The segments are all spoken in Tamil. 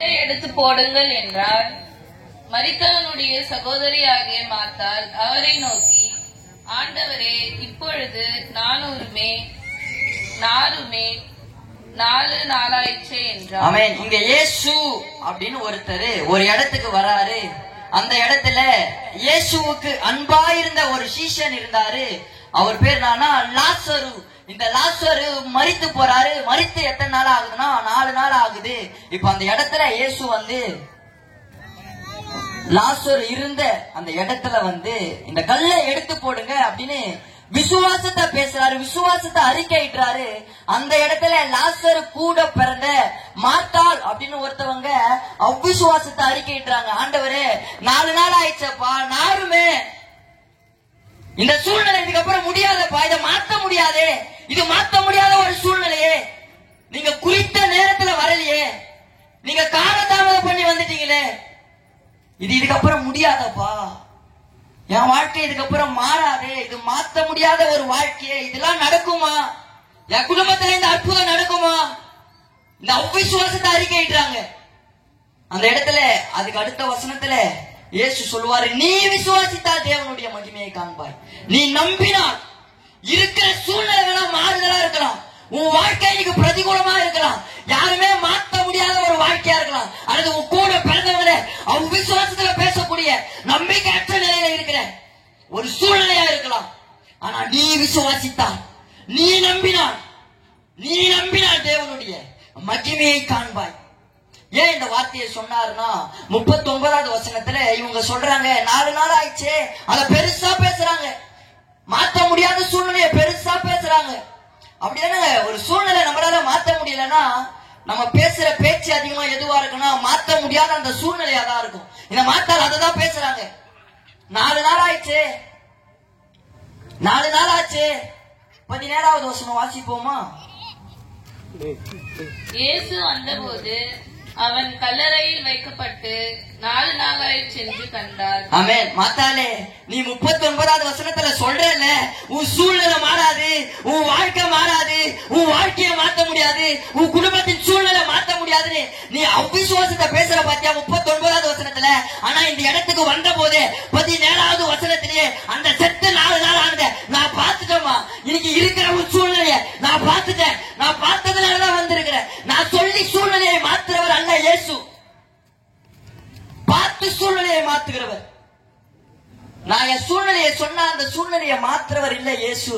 எடுத்து போடுங்கள் என்றார். மரித்தவனுடைய சகோதரியாகிய மார்த்தாள் அவரை நோக்கி, ஆண்டவரே, இப்பொழுது 4 நாளாயிற்றே என்றார். ஆமென். இங்க இயேசு அப்படின்னு ஒருத்தர் ஒரு இடத்துக்கு வராரு. அந்த இடத்துல இயேசுவுக்கு அன்பாயிருந்த ஒரு சீஷன் இருந்தாரு. அவர் பேர் என்னன்னா லாசரு. இந்த லாசரு மரித்து போறாரு. மரித்து எத்தனை நாள் ஆகுதுன்னா 4 நாள் ஆகுது. இப்ப அந்த இடத்துல இயேசு லாசரு இருந்த அந்த இடத்துல இந்த கல்லை எடுத்து போடுங்க அப்படின்னு விசுவாசத்தை பேசுறாரு, விசுவாசத்தை அறிக்கையிட்டாரு. அந்த இடத்துல லாசரு கூட பிறந்த மார்த்தாள் அப்படின்னு ஒருத்தவங்க அவ்விசுவாசத்தை அறிக்கையிட்டாங்க. ஆண்டவரே, 4 நாள் ஆயிடுச்சப்பா, நாருமே இந்த சூழ்நிலை இதுக்கப்புறம் முடியாதப்பா, இதை மாத்த முடியாதே, இது மாத்த முடியாத ஒரு சூழ்நிலையே, நீங்க குறித்த நேரத்துல வரலையே, நீங்க காலதாமதம் பண்ணி வந்துட்டீங்களே, இதுக்கப்புறம் முடியாதப்பா, என் வாழ்க்கை இதுக்கப்புறம் மாறாதே, இது மாத்த முடியாத ஒரு வாழ்க்கையே, இதெல்லாம் நடக்குமா, என் குடும்பத்துல இந்த அற்புதம் நடக்குமா, இந்த அவ்விசுவாசத்தை அறிக்கையிட்டாங்க. அந்த இடத்துல அதுக்கு அடுத்த வசனத்துல இயேசு சொல்லுவாரு, நீ விசுவாசித்தால் தேவனுடைய மகிமையை காண்பாய். நீ நம்பினால் இருக்கிற சூழ்நிலை வேணா மாறுதலா இருக்கலாம், உன் வாழ்க்கை இன்னைக்கு பிரதிகூலமா இருக்கலாம், யாருமே மாற்ற முடியாத ஒரு வாழ்க்கையா இருக்கலாம், அல்லது உன் கூட பிறந்தவங்கள அவங்க விசுவாசத்துல பேசக்கூடிய நம்பிக்கையற்ற நிலையில இருக்கிற ஒரு சூழ்நிலையா இருக்கலாம். ஆனா நீ விசுவாசித்தால், நீ நம்பினால் தேவனுடைய மகிமையை காண்பாய். ஏன் இந்த வார்த்தையை சொன்னாருன்னா 39வது வசனத்துல இவங்க சொல்றாங்க, 4 நாள் ஆயிடுச்சே, அத பெருசா பேசுறாங்க, மாற்ற முடியாத சூழ்நிலையை பெருசா பேசுறாங்க. அப்படிதானே ஒரு சூழ்நிலை நம்மளால மாற்ற முடியலன்னா நம்ம பேசுற பேச்சு அதிகமா எதுவா இருக்குன்னா மாற்ற முடியாத அந்த சூழ்நிலையா தான் இருக்கும். இந்த மாத்தால் அததான் பேசுறாங்க. 4 நாள் ஆயிடுச்சு, 4 நாள் ஆச்சு. 17வது வசனம் வாசிப்போமா? இயேசு வந்தபோது அவன் கல்லறையில் வைக்கப்பட்டு 4 நாளாயிற்று என்று கண்டார். ஆமென். மாத்தாலே, நீ 39வது வசனத்துல சொல்றல, உன் சூழ்நிலை மாறாது, உன் வாழ்க்கை மாறாது, உன் வாழ்க்கையை மாற்ற முடியாது, உன் குடும்பத்தின் சூழ்நிலை மாற்ற முடியாதுன்னு நீ அவ்விசுவாசத்தை பேசுற பாத்தியா 39வது வசனத்துல. ஆனா இந்த இடத்துக்கு வந்த போது 17வது வசனத்திலேயே அந்த செத்து 4 நாள் ஆனத நான் பார்த்துட்டோமா, இன்னைக்கு இருக்கிற ஒரு சூழ்நிலையை நான் பார்த்துட்டேன், நான் பார்த்ததுனாலதான் வந்திருக்கிறேன். நான் சொல்லி சூழ்நிலையை மாத்துறவர் அல்ல இயேசு, பார்த்து சூழ்நிலையை மாத்துகிறவர். நான் என் சூழ்நிலையை சொன்ன அந்த சூழ்நிலையை மாத்துறவர் இல்ல இயேசு,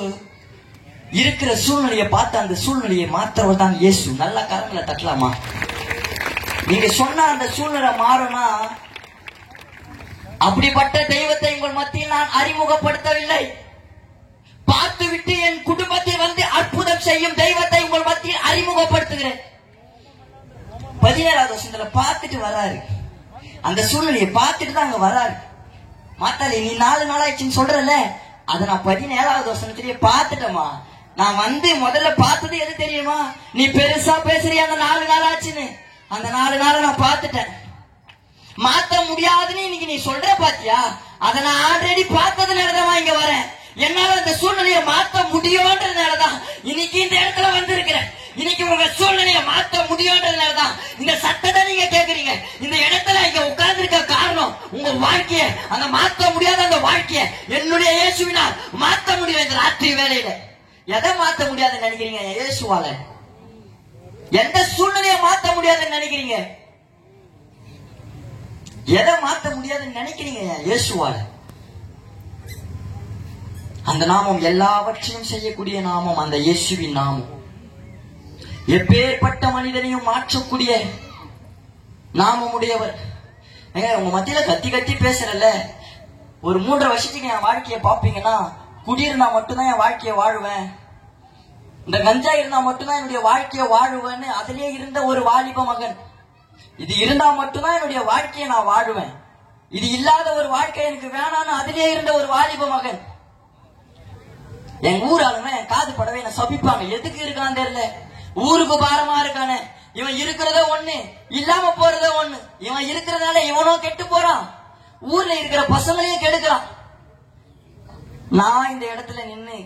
இருக்கிற சூழ்நிலையை பார்த்து அந்த சூழ்நிலையை மாத்துறவர் தான் இயேசு. நல்ல கரங்களை தட்டலாமா? நீங்க சொன்ன அந்த சூழ்நிலை மாறும்னா, அப்படிப்பட்ட தெய்வத்தை உங்கள் மத்தியில் நான் அறிமுகப்படுத்தவில்லை, பார்த்து விட்டு என் குடும்பத்தில் அற்புதம் செய்யும் தெய்வத்தை உங்கள் மத்தியில் அறிமுகப்படுத்துகிறேன். 17வது வருஷத்துல பார்த்துட்டு வராரு, அந்த சூழ்நிலையை பார்த்துட்டு தான் அங்க வராரு. மாத்தாளி, நீ 4 நாளாயிடுச்சுன்னு சொல்றல, அதை நான் 17வது வருஷத்திலேயே பார்த்துட்டேமா. நான் முதல்ல பார்த்தது எது தெரியுமா, நீ பெருசா பேசுறிய அந்த 4 நாள் ஆச்சுன்னு, அந்த 4 நாளை நான் பார்த்துட்டேன். மாத்த முடியாதுன்னு இன்னைக்கு நீ சொல்ற பாத்தியா, அதை நான் ஆல்ரெடி பார்த்ததுனாலதான் இங்க வரேன். என்னால அந்த சூழ்நிலையை மாத்த முடியும்ன்றதுனாலதான் இன்னைக்கு இந்த இடத்துல வந்திருக்கிறேன். இன்னைக்கு உங்க சூழ்நிலையை மாற்ற முடியும்ன்றதுனாலதான் இந்த சத்தத்தை நீங்க கேக்குறீங்க. இந்த இடத்துல இங்க உட்கார்ந்து இருக்க காரணம், உங்க வாழ்க்கைய அந்த மாற்ற முடியாத அந்த வாழ்க்கைய என்னுடைய இயேசுவினால் மாற்ற முடியும். இந்த ராத்திரி வேலையில எதை மாற்ற முடியாதுன்னு நினைக்கிறீங்க? இயேசுவால எந்த சூழ்நிலையை மாற்ற முடியாதுன்னு நினைக்கிறீங்க? எதை மாற்ற முடியாதுன்னு நினைக்கிறீங்க? இயேசுவால. அந்த நாமம் எல்லாவற்றையும் செய்யக்கூடிய நாமம் அந்த இயேசுவின் நாமம். எப்பேற்பட்ட மனிதனையும் மாற்றக்கூடிய நாமம் உடையவர். உங்க மத்தியில கத்தி கத்தி பேசுறல, ஒரு 3.5 வருஷத்துக்கு என் வாழ்க்கையை பாப்பீங்கன்னா, குடியிருந்தா மட்டும்தான் என் வாழ்க்கையை வாழுவேன், இந்த கஞ்சா இருந்தா மட்டும்தான் என்னுடைய வாழ்க்கையை வாழுவேன்னு அதிலே இருந்த ஒரு வாலிப மகன், இது இருந்தா மட்டும்தான் என்னுடைய வாழ்க்கையை நான் வாழுவேன், இது இல்லாத ஒரு வாழ்க்கை எனக்கு வேணான்னு அதிலே இருந்த ஒரு வாலிப மகன். என் ஊர் ஆளுங்க என் காது படவே என்ன சபிப்பாங்க, எதுக்கு இருக்கான்னு தெரியல, ஊருக்கு பாரமா இருக்கானே, இவன் இருக்கிறத ஒண்ணு, இல்லாம போறத ஒண்ணு, இவன் இருக்கிறதுனால இவனோ கெட்டு போறான், ஊர்ல இருக்கிற பசங்களையும் கெடுக்கிறான். நான் இந்த இடத்துல நின்னு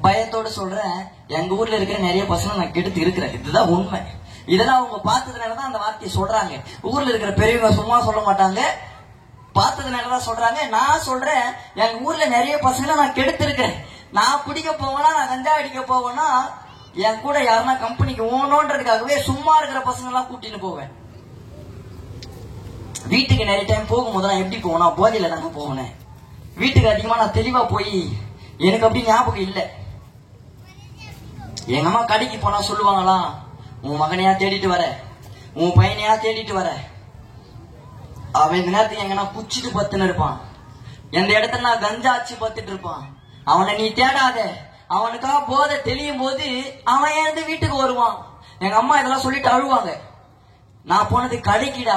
பயத்தோட சொல்றேன், எங்க ஊர்ல இருக்கிற நிறைய பசங்க நான் கெடுத்து இருக்கிறேன், இதுதான் உண்மை. இதெல்லாம் அவங்க பார்த்ததுனாலதான் அந்த வார்த்தையை சொல்றாங்க. ஊர்ல இருக்கிற பெரியவங்க சும்மா சொல்ல மாட்டாங்க, பார்த்ததுனாலதான் சொல்றாங்க. நான் சொல்றேன், எங்க ஊர்ல நிறைய பசங்களை நான் கெடுத்திருக்கேன். நான் குடிக்க போவேனா, நான் கஞ்சா அடிக்க போவேன்னா என் கூட யாருன்னா கம்பெனிக்கு ஓனோன்றதுக்காகவே சும்மா இருக்கிற பசங்க எல்லாம் கூட்டின்னு போவேன். வீட்டுக்கு நிறைய டைம் போகும்போது நான் எப்படி போவேனா, போதையில தாங்க போவேன். வீட்டுக்கு அதிகமா நான் தெளிவா போய் எனக்கு அப்படி ஞாபகம் இல்லை. எங்க அம்மா கடைக்கு போனா சொல்லுவாங்களா, உன் மகனையா தேடிட்டு வர, உன் பையனையா தேடிட்டு வர. அவன் இந்த நேரத்துக்கு எங்கன்னா குச்சிட்டு பத்துன்னு இருப்பான், எந்த இடத்துல நான் கஞ்சா ஆச்சு பத்துட்டு இருப்பான். அவனை நீ தேடாத, அவனுக்காக போதை தெளியும் போது அவன் ஏந்து வீட்டுக்கு வருவான். எங்க அம்மா இதெல்லாம் சொல்லிட்டு அழுவாங்க. நான் போனது கடைக்கிடா,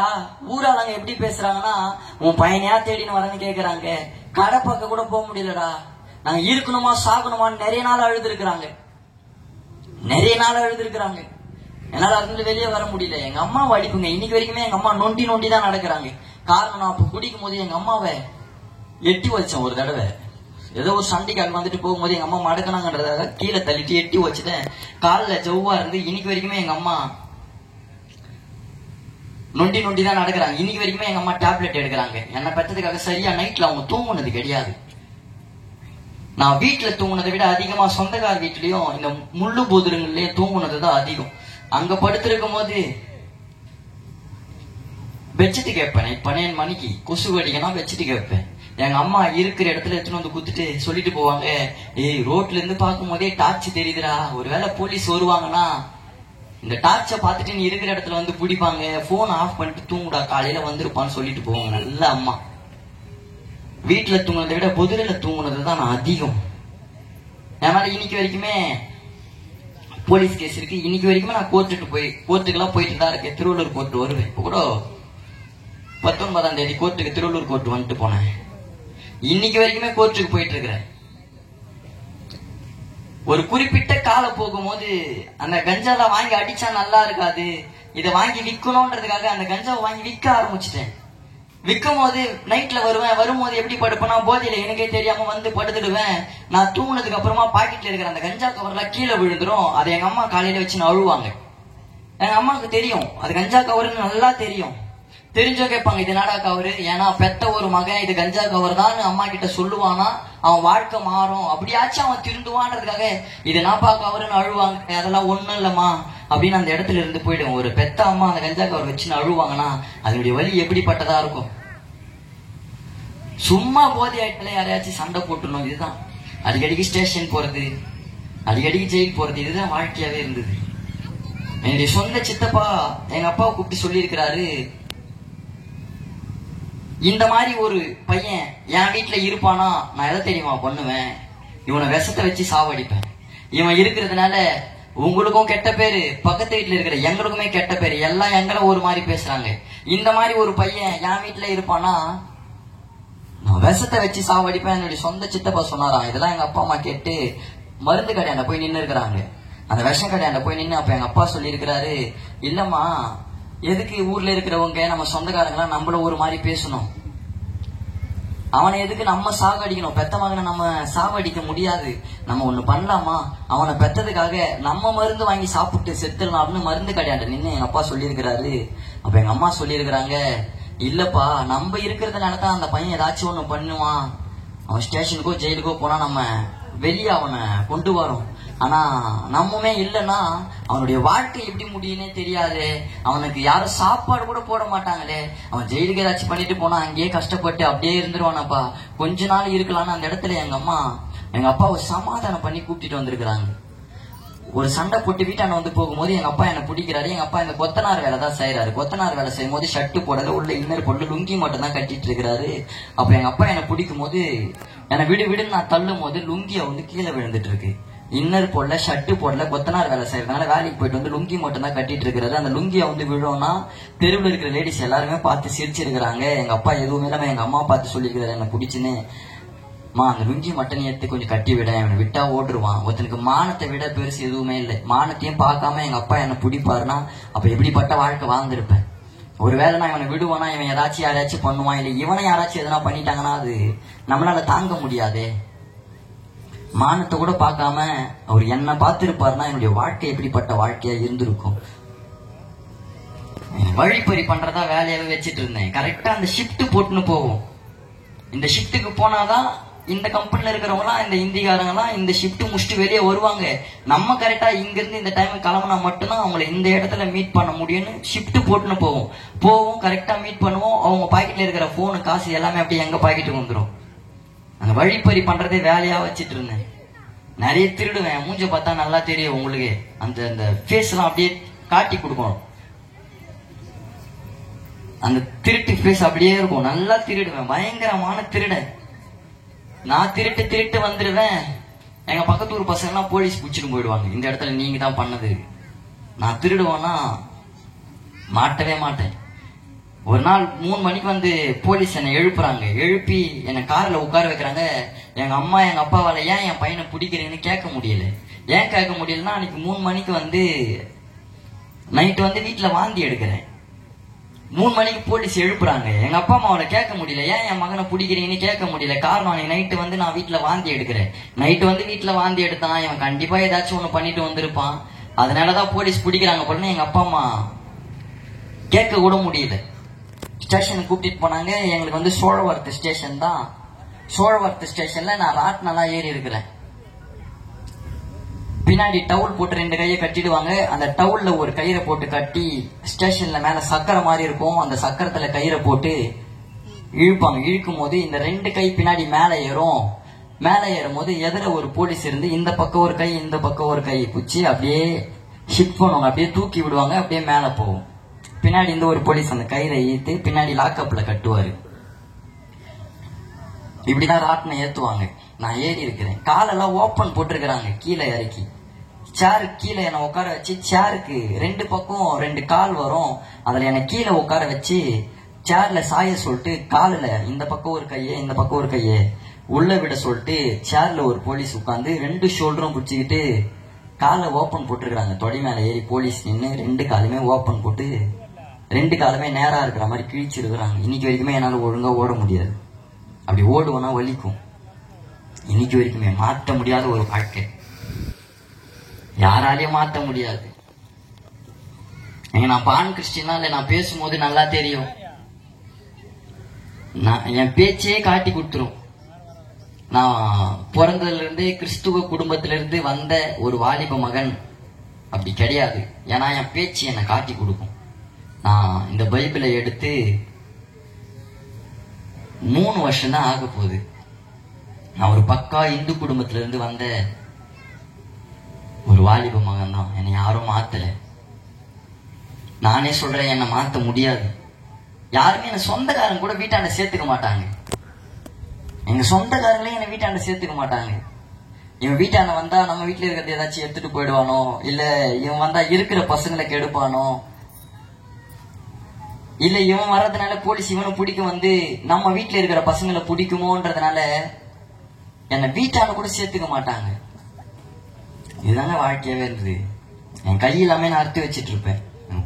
ஊராளங்க எப்படி பேசுறாங்கன்னா, உன் பையனையா தேடின்னு வரேன்னு கேக்குறாங்க. கடை பக்கம் கூட போக முடியலடா, நாங்க இருக்கணுமா சாகணுமான்னு நிறைய நாள் அழுதுருக்கிறாங்க. என்னால அதுல வெளியே வர முடியல. எங்க அம்மாவை அடிப்புங்க இன்னைக்கு வரைக்குமே எங்க அம்மா நொண்டி நொண்டி தான் நடக்கிறாங்க. காரணம், நான் அப்ப குடிக்கும் போது எங்க அம்மாவை எட்டி வச்சேன். ஒரு தடவை ஏதோ ஒரு சண்டைக்காக வந்துட்டு போகும்போது எங்க அம்மா மடக்கணாங்கன்றதாக கீழே தள்ளிட்டு எட்டி வச்சுட்டேன். காலில் ஜவ்வா இருந்து இன்னைக்கு வரைக்குமே எங்க அம்மா நொண்டி நொண்டி தான் நடக்கிறாங்க. இன்னைக்கு வரைக்குமே எங்க அம்மா டேப்லெட் எடுக்கிறாங்க. என்னை பெற்றதுக்காக சரியா நைட்ல அவங்க தூங்குனது கிடையாது. நான் வீட்டுல தூங்குனதை விட அதிகமா சொந்தக்கார வீட்லயும் இந்த முள்ளு போதுருங்கள்லயே தூங்குனதுதான் அதிகம். அங்க படுத்திருக்கும் போது பெட்ஷீட் கேட்பேன். 12 மணிக்கு கொசு கடிக்கணும், பெட்ஷீட் கேட்பேன். எங்க அம்மா இருக்கிற இடத்துல எடுத்துன்னு வந்து குத்துட்டு சொல்லிட்டு போவாங்க, ஏய் ரோட்ல இருந்து பார்க்கும் போதே டார்ச் தெரியுதுடா, ஒருவேளை போலீஸ் வருவாங்கன்னா இந்த டார்ச்சை பார்த்துட்டு நீ இருக்கிற இடத்துல வந்து பிடிப்பாங்க, போன் ஆஃப் பண்ணிட்டு தூங்குடா, காலையில வந்திருப்பான்னு சொல்லிட்டு போவாங்க. நல்ல அம்மா. வீட்டுல தூங்குனதை விட பொதுல தூங்குனதுதான் நான் அதிகம். அதனால இன்னைக்கு வரைக்குமே போலீஸ் கேஸ் இருக்கு. இன்னைக்கு வரைக்குமே நான் கோர்ட்டுக்கெல்லாம் போயிட்டு தான் இருக்கேன். திருவள்ளூர் கோர்ட்டு வருவேன். இப்போ கூட 19ஆம் தேதி கோர்ட்டுக்கு திருவள்ளூர் கோர்ட்டு வந்துட்டு போனேன். இன்னைக்கு வரைக்குமே கோர்ட்டுக்கு போயிட்டு இருக்கிறேன். ஒரு குறிப்பிட்ட காலம் போகும்போது அந்த கஞ்சாலாம் வாங்கி அடிச்சா நல்லா இருக்காது, இதை வாங்கி விற்கணும்ன்றதுக்காக அந்த கஞ்சாவை வாங்கி விற்க ஆரம்பிச்சிட்டேன். விற்கும் போது நைட்ல வரும்போது எப்படி படுப்பேன்னா, போதையில எனக்கே தெரியாம வந்து படுத்துடுவேன். நான் தூங்குனதுக்கு அப்புறமா பாக்கெட்ல இருக்கிற அந்த கஞ்சா கவர்லாம் கீழே விழுந்துரும். அதை எங்க அம்மா காலையில வச்சு அழுவாங்க. எங்க அம்மாவுக்கு தெரியும் அது கஞ்சா கவர்னு நல்லா தெரியும். தெரிஞ்சோ கேட்பாங்க, இது நாடா கவரு, ஏன்னா பெத்த ஒரு மகன் இது கஞ்சா கவர் தான் அம்மா கிட்ட சொல்லுவானா அவன் வாழ்க்கை மாறும், அப்படியாச்சும் அவன் திருந்துவான்றதுக்காக இது நாப்பா கவருன்னு அழுவாங்க. அதெல்லாம் ஒண்ணும் இல்லம்மா அப்படின்னு அந்த இடத்துல இருந்து போயிடும். ஒரு பெத்த அம்மா அந்த கஞ்சா கவர் வச்சுன்னு அழுவாங்கன்னா அதனுடைய வலி எப்படிப்பட்டதா இருக்கும். சும்மா போதை ஆயிட்டுல யாரையாச்சும் சண்டை போட்டுணும். இதுதான் அடிக்கடிக்கு ஸ்டேஷன் போறது, அடிக்கடிக்கு ஜெயில் போறது, இதுதான் வாழ்க்கையாவே இருந்தது. என்னுடைய சொந்த சித்தப்பா எங்க அப்பாவை கூப்பிட்டு சொல்லி இருக்கிறாரு, இந்த மாதிரி ஒரு பையன் என் வீட்டுல இருப்பானா நான் எதை தெரியுமா பண்ணுவேன், இவனை விஷத்தை வச்சு சாவடிப்பேன். இவன் இருக்கிறதுனால உங்களுக்கும் கெட்ட பேரு, பக்கத்து வீட்டுல இருக்கிற எங்களுக்குமே கெட்ட பேரு, எல்லாம் எங்களை ஒரு மாதிரி பேசுறாங்க. இந்த மாதிரி ஒரு பையன் என் வீட்டுல இருப்பானா நான் விஷத்தை வச்சு சாவடிப்பேன். என்னுடைய சொந்த சித்தப்பா சொன்னாராம். இதெல்லாம் எங்க அப்பா அம்மா கேட்டு மருந்து கடையாண்ட போய் நின்று இருக்கிறாங்க. அந்த விஷ கடையாண்ட போய் நின்று அப்ப எங்க அப்பா சொல்லி இருக்கிறாரு, இல்லம்மா எதுக்கு ஊர்ல இருக்கிறவங்க நம்ம சொந்தக்காரங்களாம் நம்மள ஒரு மாதிரி பேசணும், அவனை எதுக்கு நம்ம சாவடிக்கணும், பெத்த மகனை நம்ம சாவடிக்க முடியாது, நம்ம ஒண்ணு பண்ணலாமா, அவனை பெத்ததுக்காக நம்ம மருந்து வாங்கி சாப்பிட்டு செத்துடலாம் அப்படின்னு மருந்து கிடையாது நின்று எங்க அப்பா சொல்லியிருக்கிறாரு. அப்ப எங்க அம்மா சொல்லியிருக்கிறாங்க, இல்லப்பா நம்ம இருக்கிறதுனாலதான் அந்த பையன் ஏதாச்சும் ஒண்ணு பண்ணுவான், அவன் ஸ்டேஷனுக்கோ ஜெயிலுக்கோ போனா நம்ம வெளியே அவனை கொண்டு வரோம், ஆனா நம்மமே இல்லைன்னா அவனுடைய வாழ்க்கை எப்படி முடியுன்னே தெரியாது, அவனுக்கு யாரும் சாப்பாடு கூட போட மாட்டாங்களே, அவன் ஜெயிலுக்கு ஏதாச்சும் பண்ணிட்டு போனா அங்கேயே கஷ்டப்பட்டு அப்படியே இருந்துருவானப்பா, கொஞ்ச நாள் இருக்கலாம்னு அந்த இடத்துல எங்க அப்பாவை சமாதானம் பண்ணி கூப்பிட்டு வந்திருக்கிறாங்க. ஒரு சண்டை போட்டு வீட்டான வந்து போகும்போது எங்க அப்பா என்ன பிடிக்கிறாரு. எங்க அப்பா இந்த கொத்தனார் வேலை தான் செய்யறாரு. கொத்தனார் வேலை செய்யும் போது ஷர்ட்டு போடல, உள்ள இன்னர் போடல, லுங்கி மட்டும் தான் கட்டிட்டு இருக்கிறாரு. அப்ப எங்க அப்பா என்ன பிடிக்கும் போது என்னை விடுன்னு நான் தள்ளும் போது லுங்கிய வந்து கீழே விழுந்துட்டு இருக்கு. இன்னர் போடல, ஷர்ட்டு போடல, கொத்தனார் வேலை செய்யறதுனால வேலைக்கு போயிட்டு வந்து லுங்கி மட்டும் தான் கட்டிட்டு இருக்கிறாரு. அந்த லுங்கிய வந்து விழும்னா தெருவில் இருக்கிற லேடிஸ் எல்லாருமே பார்த்து சிரிச்சிருக்கிறாங்க. எங்க அப்பா எதுவுமே இல்லாம எங்க அம்மா பார்த்து சொல்லியிருக்கிறாரு என்ன பிடிச்சுன்னு, மா அந்த லுங்கி மட்டும் எடுத்து கொஞ்சம் கட்டி விட, அவனை விட்டா ஓட்டுருவான். ஒருத்தனுக்கு மானத்தை விட பெருசு எதுவுமே இல்லை. மானத்தையும் பார்க்காம எங்க அப்பா என்ன பிடிப்பாருன்னா அப்ப எப்படிப்பட்ட வாழ்க்கை வாழ்ந்திருப்பேன். ஒருவேளை நான் இவனை விடுவானா இவன் ஏதாச்சும் யாராச்சும் பண்ணுவான், இல்லை இவனை யாராச்சும் எதனா பண்ணிட்டாங்கன்னா அது நம்மளால தாங்க முடியாதே. மானத்தை கூட பார்க்காம அவர் என்ன பார்த்திருப்பாருன்னா என்னுடைய வாழ்க்கை எப்படிப்பட்ட வாழ்க்கையா இருந்திருக்கும். வழிப்பறி பண்றதா வேலையாவே வச்சிட்டு இருந்தேன். கரெக்டா அந்த ஷிப்ட் போட்டுன்னு போவோம். இந்த ஷிப்டுக்கு போனாதான் இந்த கம்பெனில இருக்கிறவங்களாம், இந்த இந்திக்காரங்களாம் இந்த ஷிப்ட் முடிச்சுட்டு வெளியே வருவாங்க. நம்ம கரெக்டா இங்க இருந்து இந்த டைம் கிளம்புனா மட்டும்தான் அவங்களை இந்த இடத்துல மீட் பண்ண முடியும்னு ஷிப்ட் போட்டுன்னு போவோம். கரெக்டா மீட் பண்ணுவோம். அவங்க பாக்கெட்ல இருக்கிற போனு, காசு எல்லாமே அப்படியே எங்க பாக்கெட்டுக்கு வந்துடும். அந்த வழிப்பறி பண்றதே வேலையா வச்சிட்டு இருந்தேன். நிறைய திருடுவேன். மூஞ்ச பார்த்தா நல்லா தெரியும் உங்களுக்கு. அந்த ஃபேஸ் எல்லாம் அப்படியே காட்டி கொடுக்கணும். அந்த திருட்டு ஃபேஸ் அப்படியே இருக்கும். நல்லா திருடுவேன். பயங்கரமான திருடன். நான் திருட்டு வந்துடுவேன். எங்க பக்கத்து ஊர் பசங்க எல்லாம் போலீஸ் பிடிச்சிட்டு போயிடுவாங்க. இந்த இடத்துல நீங்க தான் பண்ணது. நான் திருடுவேன்னா மாட்டவே மாட்டேன். ஒரு நாள் 3 மணிக்கு வந்து போலீஸ் என்னை எழுப்புறாங்க. எழுப்பி என்னை கார்ல உட்கார வைக்கிறாங்க. எங்க அம்மா எங்க அப்பாவால ஏன் என் பையனை பிடிக்கிறீங்கன்னு கேட்க முடியல. ஏன் கேட்க முடியலன்னா, அன்னைக்கு 3 மணிக்கு வந்து நைட்டு வந்து வீட்டுல வாந்தி எடுக்கிறேன். 3 மணிக்கு போலீஸ் எழுப்புறாங்க. எங்க அப்பா அம்மாவோட கேட்க முடியல, ஏன் என் மகனை பிடிக்கிறீங்கன்னு கேட்க முடியல. காரணம், அன்னைக்கு நைட்டு வந்து நான் வீட்டுல வாந்தி எடுக்கிறேன். நைட்டு வந்து வீட்டுல வாந்தி எடுத்தான், இவன் கண்டிப்பா ஏதாச்சும் ஒண்ணு பண்ணிட்டு வந்திருப்பான், அதனாலதான் போலீஸ் பிடிக்கிறாங்க போலன்னு எங்க அப்பா அம்மா கேட்க கூட முடியல. ஸ்டேஷனுக்கு கூப்பிட்டு போனாங்க. எங்களுக்கு வந்து சோழவரத்து ஸ்டேஷன் தான். சோழவரத்து ஸ்டேஷன்ல நான் ராட்னெல்லாம் ஏறி இருக்கிறேன். பின்னாடி டவுல் போட்டு 2 கையை கட்டிடுவாங்க. அந்த டவுல்ல ஒரு கயிறை போட்டு கட்டி, ஸ்டேஷன்ல மேல சக்கரை மாதிரி இருக்கும், அந்த சக்கரத்துல கயிறை போட்டு இழுப்பாங்க. இழுக்கும் போது இந்த 2 கை பின்னாடி மேல ஏறும். மேல ஏறும் போது எதிர ஒரு போலீஸ் இருந்து இந்த பக்கம் ஒரு கை இந்த பக்கம் ஒரு கை பிடிச்சி அப்படியே ஷிஃப்ட் பண்ணுவாங்க. அப்படியே தூக்கி விடுவாங்க. அப்படியே மேல போகும். பின்னாடி இந்த ஒரு போலீஸ் அந்த கயிறை ஈத்து பின்னாடி லாக்அப்ல கட்டுவாரு. இப்படிதான் ராட்டினம் ஏத்துவாங்க. நான் ஏறி இருக்கிறேன். காலெல்லாம் ஓப்பன் போட்டிருக்கிறாங்க. கீழே இறக்கி சேரு கீழே என்னை உட்கார வச்சு, சேருக்கு 2 பக்கம் 2 கால் வரும். அதுல என்னை கீழே உட்கார வச்சு சேர்ல சாய சொல்லிட்டு, காலில் இந்த பக்கம் ஒரு கையே இந்த பக்கம் ஒரு கையே உள்ள விட சொல்லிட்டு, சேர்ல ஒரு போலீஸ் உட்காந்து 2 ஷோல்டரும் பிடிச்சிக்கிட்டு காலை ஓப்பன் போட்டிருக்கிறாங்க. தொடி மேல ஏறி போலீஸ் நின்று 2 காலுமே ஓப்பன் போட்டு 2 காலுமே நேரா இருக்கிற மாதிரி கிழிச்சிருக்கிறாங்க. இன்னைக்கு வரைக்குமே என்னால ஒழுங்கா ஓட முடியாது. அப்படி ஓடுவோன்னா வலிக்கும். இன்னைக்கு வரைக்குமே மாற்ற முடியாத ஒரு வாழ்க்கை. யாராலையும் மாற்ற முடியாது. நான் பான் கிறிஸ்டினா இல்ல, நான் பேசும்போது நல்லா தெரியும். நான் என் பேச்சே காட்டி கொடுத்துரும். நான் பிறந்ததுல இருந்து கிறிஸ்துவ குடும்பத்திலிருந்து வந்த ஒரு வாலிப மகன் அப்படி கிடையாது. ஏன்னா என் பேச்சு என்னை காட்டி கொடுக்கும். நான் இந்த பைபிளை எடுத்து 3 வருஷம் தான் ஆக போகுது. நான் ஒரு பக்கா இந்து குடும்பத்தில இருந்து வந்த ஒரு வாலிப மகன் தான். என்னை யாரும் மாத்தல. நானே சொல்றேன், என்னை மாத்த முடியாது. யாருமே என்ன சொந்தக்காரங்க கூட வீட்டாண்ட சேர்த்துக்க மாட்டாங்க. எங்க சொந்தக்காரங்களே என்னை வீட்டாண்ட சேர்த்துக்க மாட்டாங்க. இவன் வீட்டாண்ட வந்தா நம்ம வீட்டுல இருக்கிறது ஏதாச்சும் எடுத்துட்டு போயிடுவானோ, இல்ல இவன் வந்தா இருக்கிற பசங்களை கெடுப்பானோ, இல்ல இவன் வர்றதுனால போலீஸ் இவனை பிடிக்க வந்து நம்ம வீட்டுல இருக்கிற பசங்களை பிடிக்குமோன்றதுனால என்னை வீட்டான கூட சேர்த்துக்க மாட்டாங்க. இதுதானே வாழ்க்கையாவே இருந்தது. என் கை எல்லாமே நான் அறுத்து வச்சிட்டு இருப்பேன்.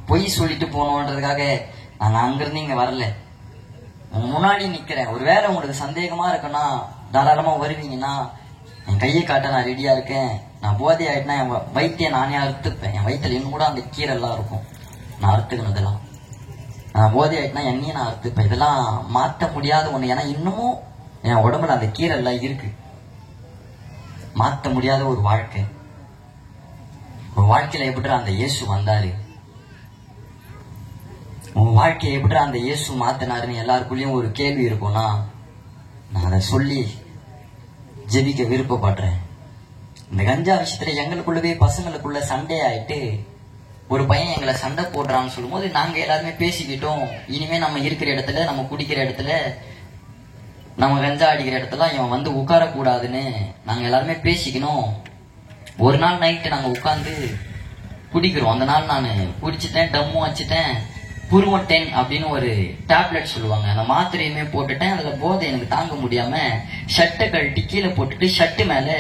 பொய் சொல்லிட்டு போனோன்றதுக்காக நான் அங்கிருந்து இங்க வரல. முன்னாடி நிக்கிறேன். ஒருவேளை உங்களுக்கு சந்தேகமா இருக்குன்னா தாராளமா வருவீங்கன்னா என் கையை காட்ட நான் ரெடியா இருக்கேன். நான் போதை ஆயிட்டுனா என் வயிற்றைய நானே அறுத்துப்பேன். என் வயிற்றுல இன்னும் கூட அந்த கீரை எல்லாம் இருக்கும். நான் அறுத்துக்கணும். நான் போதை ஆயிட்டுனா என்னையும் நான் அறுத்துப்பேன். இதெல்லாம் மாற்ற முடியாத ஒண்ணு. ஏன்னா இன்னமும் என் உடம்புல அந்த கீரை எல்லாம் இருக்கு. மாற்ற முடியாத ஒரு வாழ்க்கை. உன் வாழ்க்கையில எப்படி அந்த இயேசு வந்தாரு, உன் வாழ்க்கையை எப்படி அந்த இயேசு மாத்தினாருன்னு எல்லாருக்குள்ளயும் ஒரு கேள்வி இருக்கும்னா, நான் அதை சொல்லி ஜெபிக்க விருப்பப்படுறேன். இந்த கஞ்சா விஷயத்துல எங்களுக்குள்ளவே பசங்களுக்குள்ள சண்டை ஆயிட்டு, ஒரு பையன் எங்களை சண்டை போடுறான்னு சொல்லும் போது நாங்க எல்லாருமே பேசிக்கிட்டோம், இனிமே நம்ம இருக்கிற இடத்துல, நம்ம குடிக்கிற இடத்துல, நம்ம கஞ்சா அடிக்கிற இடத்துல இவன் வந்து உட்கார கூடாதுன்னு நாங்க எல்லாருமே பேசிக்கணும். ஒரு நாள் நைட்டு நாங்க உட்கார்ந்து குடிக்கிறோம். அந்த நாள் நான் குடிச்சிட்டேன், டம்மும் வச்சுட்டேன். புருவட்டேன் அப்படின்னு ஒரு டேப்லெட் சொல்லுவாங்க, அந்த மாத்திரையுமே போட்டுட்டேன். அதுல போதை எனக்கு தாங்க முடியாம ஷர்ட்டை கழட்டி கீழே போட்டுட்டு ஷர்ட்டு மேல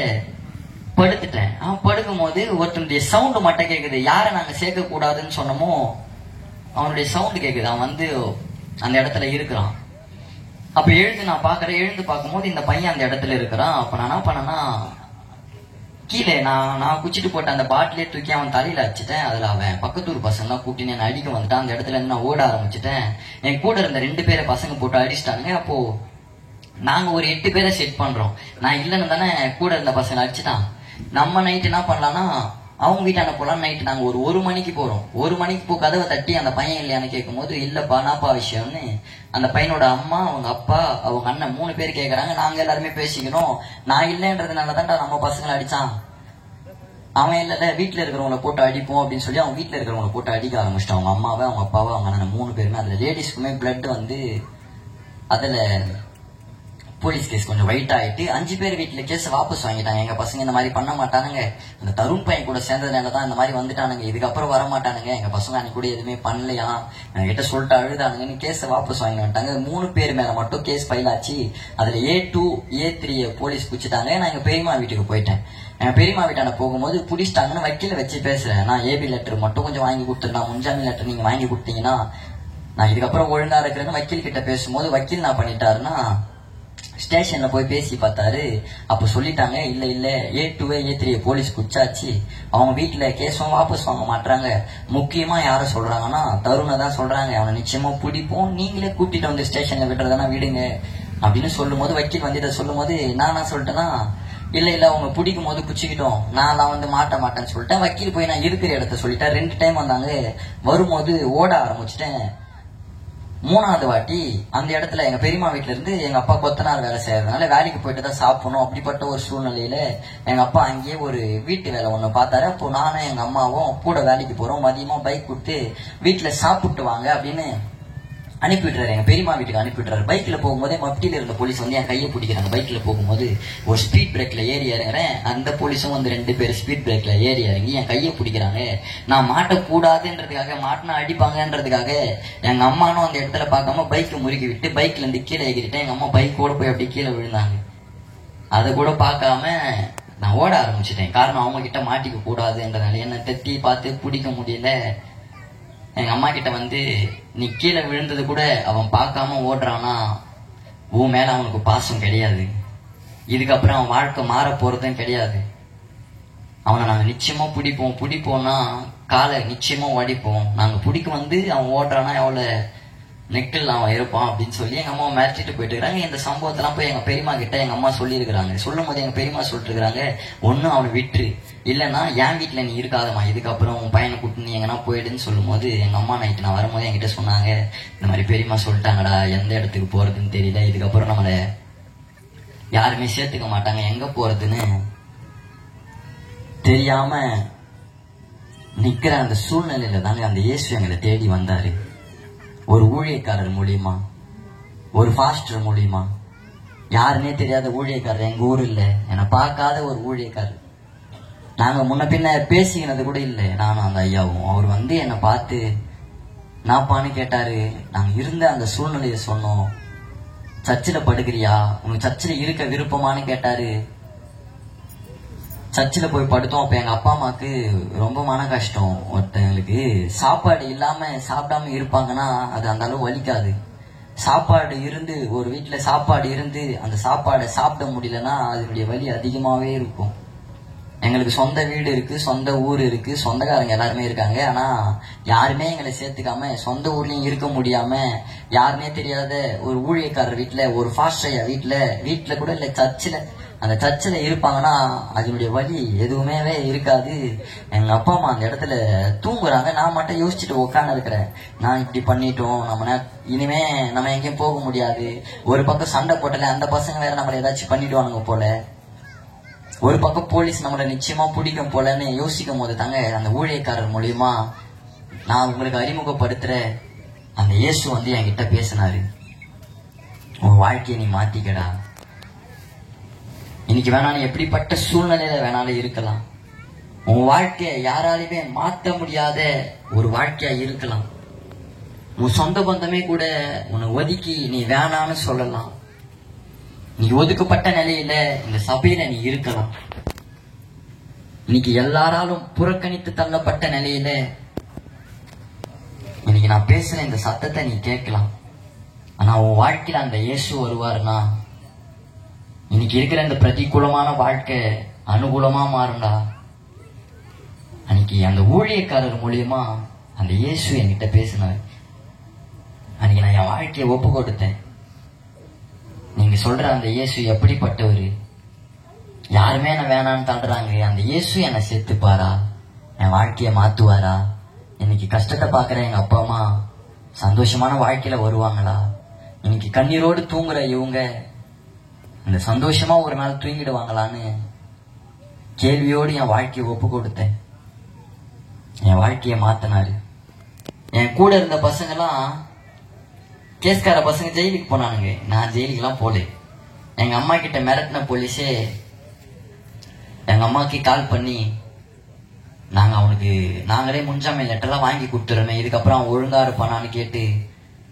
படுத்துட்டேன். படுக்கும் போது ஒருத்தனுடைய சவுண்டு மட்டும் கேக்குது. யாரை நாங்க சேர்க்க கூடாதுன்னு சொன்னமோ அவனுடைய சவுண்டு கேக்குது. அவன் வந்து அந்த இடத்துல இருக்கிறான். அப்ப எழுந்து நான் பாக்குறேன். எழுந்து பார்க்கும்போது இந்த பையன் அந்த இடத்துல இருக்கிறான். அப்ப நான் என்ன பண்ணேன்னா, கீழே நான் குச்சிட்டு போட்ட அந்த பாட்டிலே தூக்கி அவன் தலையில அடிச்சிட்டேன். அதுல அவன் பக்கத்தூர் பசங்க தான் கூட்டின்னு என்ன அடிக்க வந்துட்டான். அந்த இடத்துல இருந்து நான் ஓட ஆரம்பிச்சிட்டேன். என் கூட இருந்த 2 பேரை பசங்க போட்டு அடிச்சிட்டானுங்க. அப்போ நாங்க ஒரு 8 பேரை செட் பண்றோம். நான் இல்லைன்னு தானே கூட இருந்த பசங்க அடிச்சுட்டான். நம்ம நைட்டு என்ன பண்ணலாம்னா அவங்க வீட்டான போலாம். நைட்டு நாங்க ஒரு மணிக்கு போறோம். 1 மணிக்கு போ கதவை தட்டி அந்த பையன் இல்லையான்னு கேட்கும் போது இல்லப்பா நாப்பா விஷயம்னு அந்த பையனோட அம்மா, அவங்க அப்பா, அவங்க அண்ணன் 3 பேர் கேட்கறாங்க. நாங்க எல்லாருமே பேசிக்கணும். நான் இல்லைன்றதுனால தான்டா நம்ம பசங்களை அடிச்சான். அவன் இல்ல வீட்டுல இருக்கிறவங்களை போட்டு அடிப்போம் அப்படின்னு சொல்லி அவன் வீட்டுல இருக்கிறவங்களை போட்டு அடிக்க ஆரம்பிச்சிட்டான். அவங்க அம்மாவை, அவங்க அப்பாவை, அவங்க அண்ணன் 3 பேருமே. அதுல லேடிஸ்க்குமே பிளட் வந்து அதுல போலீஸ் கேஸ் கொஞ்சம் வெயிட் ஆயிட்டு 5 பேர் வீட்டுல கேஸ் வாபஸ் வாங்கிட்டாங்க. எங்க பசங்க இந்த மாதிரி பண்ண மாட்டானுங்க, அந்த தருண் பையன் கூட சேர்ந்ததுனாலதான் இந்த மாதிரி வந்துட்டானுங்க, இதுக்கப்புறம் வர மாட்டானுங்க, எங்க பசங்க அன்னைக்கு கூட எதுவுமே பண்ணலையா, என்கிட்ட சொல்லிட்டு அழுதானுங்கன்னு கேஸ் வாபஸ் வாங்கி வந்துட்டாங்க. 3 பேர் மேல மட்டும் கேஸ் ஃபைல் ஆச்சு. அதுல A2 A3 போலீஸ் பிடிச்சிட்டாங்க. நான் எங்க பெரியம்மா வீட்டுக்கு போயிட்டேன். என் பெரியம்மா வீட்டான போகும்போது புடிச்சிட்டாங்கன்னு வக்கீல வச்சு பேசுறேன். நான் AB லெட்டர் மட்டும் கொஞ்சம் வாங்கி கொடுத்துருந்தேன், முன்ஜாமீன் லெட்டர் நீங்க வாங்கி கொடுத்தீங்கன்னா நான் இதுக்கப்புறம் ஒழுங்கா இருக்கிறேன்னு வக்கீல் கிட்ட பேசும்போது வக்கீல் நான் பண்ணிட்டாருன்னா ஸ்டேஷன்ல போய் பேசி பார்த்தாரு. அப்ப சொல்லிட்டாங்க இல்ல A2 A3 போலீஸ் குச்சாச்சு, அவங்க வீட்டுல கேஸும் வாபஸ் வாங்க மாட்டாங்க. முக்கியமா யார சொல்றாங்கன்னா தருணை தான் சொல்றாங்க. அவனை நிச்சயமா பிடிப்போம், நீங்களே கூட்டிட்டு வந்து ஸ்டேஷன்ல விடுறதுனா விடுங்க அப்படின்னு சொல்லும் போது வக்கீல் வந்து இதை சொல்லும் போது நான் சொல்லிட்டேன்னா இல்ல அவங்க பிடிக்கும் போது பிடிச்சிக்கிட்டோம், நான் வந்து மாட்ட மாட்டேன்னு சொல்லிட்டேன். வக்கீல் போய் நான் இருக்கிற இடத்த சொல்லிட்டேன். 2 டைம் வந்தாங்க. வரும்போது ஓட ஆரம்பிச்சிட்டேன். 3வது வாட்டி அந்த இடத்துல எங்க பெரியம்மா வீட்டுல இருந்து எங்க அப்பா கொத்தனார் வேலை செய்யறதுனால வேலைக்கு போயிட்டு தான் சாப்பிடணும். அப்படிப்பட்ட ஒரு சூழ்நிலையில எங்க அப்பா அங்கேயே ஒரு வீட்டு வேலை ஒண்ணு பார்த்தாரு. அப்போ நானும் எங்க அம்மாவும் கூட வேலைக்கு போறோம். மதியமா பைக் கொடுத்து வீட்டுல சாப்பிட்டு வாங்க அப்படின்னு அனுப்பிவிடுறாரு. எங்க பெரியம்மா வீட்டுக்கு அனுப்பிவிடுறாரு. பைக்ல போகும்போதே மப்டியில இருந்த போலீஸ் வந்து என் கையை பிடிக்கிறாங்க. பைக்ல போகும்போது ஒரு ஸ்பீட் பிரேக்ல ஏறி இறங்குறேன். அந்த போலீஸும் வந்து 2 பேர் ஸ்பீட் பிரேக்ல ஏறி இறங்கி என் கையை பிடிக்கிறாங்க. நான் மாட்டக்கூடாதுன்றதுக்காக, மாட்டினா அடிப்பாங்கன்றதுக்காக எங்க அம்மானும் அந்த இடத்துல பார்க்காம பைக்கை முறுக்கி விட்டு பைக்ல இருந்து கீழே எகிரிட்டேன். எங்க அம்மா பைக்கோட போய் அப்படி கீழே விழுந்தாங்க. அதை கூட பார்க்காம நான் ஓட ஆரம்பிச்சிட்டேன். காரணம் அவங்க கிட்ட மாட்டிக்க கூடாதுன்றதுனால. என்ன தட்டி பார்த்து பிடிக்க முடியல. எங்க அம்மா கிட்ட வந்து நீ கீழே விழுந்தது கூட அவன் பார்க்காம ஓடுறானா, உன் மேல அவனுக்கு பாசம் கிடையாது, இதுக்கப்புறம் அவன் வாழ்க்கை மாற போறதும் கிடையாது, அவனை நாங்க நிச்சயமா பிடிப்போம்னா காலை நிச்சயமா உடைப்போம், நாங்க பிடிக்க வந்து அவன் ஓடுறானா எவ்வளவு நெக்கில் அவன் இருப்பான் அப்படின்னு சொல்லி எங்க அம்மா மிரட்டிட்டு போயிட்டு இருக்காங்க. இந்த சம்பவத்தெல்லாம் போய் எங்க பெரியம்மா கிட்ட எங்க அம்மா சொல்லியிருக்கிறாங்க. சொல்லும் போது எங்க பெரியம்மா சொல்லிட்டு இருக்கிறாங்க, ஒன்னும் அவனை விட்டுரு, இல்லைன்னா என் வீட்டுல நீ இருக்காதம்மா, இதுக்கப்புறம் உன் பையனை கூட்டு நீ எங்கன்னா போயிடுன்னு சொல்லும் போது எங்க அம்மா நைட்டு நான் வரும்போது என்கிட்ட சொன்னாங்க, இந்த மாதிரி பெரியம்மா சொல்லிட்டாங்கடா, எந்த இடத்துக்கு போறதுன்னு தெரியல, இதுக்கப்புறம் நம்மள யாருமே சேர்த்துக்க மாட்டாங்க, எங்க போறதுன்னு தெரியாம நிக்கிற அந்த சூழ்நிலையில தாங்க அந்த இயேசு எங்களை தேடி வந்தாரு. ஒரு ஊழியக்காரர் மூலியமா, ஒரு பாஸ்டர் மூலியமா, யாருன்னே தெரியாத ஊழியக்காரர், எங்க ஊர் இல்ல, என்னை பார்க்காத ஒரு ஊழியக்காரர், நாங்க முன்ன பின்ன பேசிக்கினது கூட இல்லை நானும் அந்த ஐயாவும். அவர் வந்து என்னை பார்த்து நாப்பான்னு கேட்டாரு. நாங்க இருந்த அந்த சூழ்நிலையை சொன்னோம். சர்ச்சில் படுக்கிறியா, உனக்கு சர்ச்சில் இருக்க விருப்பமானு கேட்டாரு. சர்ச்சில் போய் படுத்தோம். அப்ப எங்க அப்பா அம்மாக்கு ரொம்ப மன கஷ்டம். ஒருத்தங்களுக்கு சாப்பாடு இல்லாம சாப்பிடாம இருப்பாங்கன்னா அது அந்த அளவு வலிக்காது. சாப்பாடு இருந்து, ஒரு வீட்டுல சாப்பாடு இருந்து அந்த சாப்பாடை சாப்பிட முடியலன்னா அதனுடைய வலி அதிகமாவே இருக்கும். எங்களுக்கு சொந்த வீடு இருக்கு, சொந்த ஊர் இருக்கு, சொந்தக்காரங்க எல்லாருமே இருக்காங்க. ஆனா யாருமே எங்களை சேர்த்துக்காம, சொந்த ஊர்லயும் இருக்க முடியாம, யாருமே தெரியாத ஒரு ஊழியக்காரர் வீட்டுல, ஒரு ஃபாஸ்டர் வீட்டுல கூட இல்ல, சர்ச்சில், அந்த சர்ச்சில் இருப்பாங்கன்னா அதனுடைய வலி எதுவுமே இருக்காது. எங்க அப்பா அம்மா அந்த இடத்துல தூங்குறாங்க. நான் மட்டும் யோசிச்சுட்டு உட்காந்து இருக்கிறேன். நான் இப்படி பண்ணிட்டோம், இனிமே நம்ம எங்கேயும் போக முடியாது. ஒரு பக்கம் சண்டை போட்டல, அந்த பசங்க வேற நம்மள ஏதாச்சும் பண்ணிடுவானுங்க போல, ஒரு பக்கம் போலீஸ் நம்மளை நிச்சயமா பிடிக்கும் போலன்னு யோசிக்கும் போது தாங்க அந்த ஊழியக்காரர் மூலியமா நான் உங்களுக்கு அறிமுகப்படுத்துற அந்த இயேசு வந்து என்கிட்ட பேசினாரு. உன் வாழ்க்கையை நீ மாத்திக்கடா. இன்னைக்கு வேணாலும் எப்படிப்பட்ட சூழ்நிலையில வேணாலும் இருக்கலாம். உன் வாழ்க்கைய யாராலுமே மாற்ற முடியாத ஒரு வாழ்க்கையா இருக்கலாம். உன் சொந்த பந்தமே கூட உன்னை ஒதுக்கி நீ வேணான்னு சொல்லலாம். நீ ஒதுக்கப்பட்ட நிலையில இந்த சபையில நீ இருக்கலாம். இன்னைக்கு எல்லாராலும் புறக்கணித்து தள்ளப்பட்ட நிலையில இன்னைக்கு நான் பேசுற இந்த சத்தத்தை நீ கேட்கலாம். ஆனா உன் வாழ்க்கையில அந்த இயேசு வருவாருன்னா, இன்னைக்கு இருக்கிற இந்த பிரதிகூலமான வாழ்க்கை அனுகூலமா மாறும்டா. அன்னைக்கு அந்த ஊழியக்காரர் மூலியமா அந்த இயேசு என்கிட்ட பேசினார். அன்னைக்கு நான் என் வாழ்க்கையை ஒப்பு கொடுத்தேன். நீங்க சொல்ற அந்த இயேசு எப்படிப்பட்டவரு? யாருமே என்ன வேணான்னு தள்ளுறாங்க, அந்த இயேசு என்னை சேர்த்துப்பாரா? என் வாழ்க்கைய மாத்துவாரா? இன்னைக்கு கஷ்டத்தை பாக்குற எங்க அப்பா அம்மா சந்தோஷமான வாழ்க்கையில வருவாங்களா? இன்னைக்கு கண்ணீரோடு தூங்குற இவங்க அந்த சந்தோஷமா ஒரு நாள் தூங்கிடுவாங்களான்னு கேள்வியோடு என் வாழ்க்கையை ஒப்பு கொடுத்தேன். என் வாழ்க்கைய மாத்தினாரு. என் கூட இருந்த பசங்க எல்லாம் கேஸ்கார பசங்க ஜெயிலுக்கு போனானுங்க. நான் ஜெயிலுக்கு எல்லாம் போல. எங்க அம்மா கிட்ட மிரட்டின போலீஸே எங்க அம்மாக்கு கால் பண்ணி, நாங்க அவனுக்கு நாங்களே முன்ஜாமீன் லெட்டர்லாம் வாங்கி கொடுத்துறோமே, இதுக்கப்புறம் அவன் ஒழுங்கா இருப்பானான்னு கேட்டு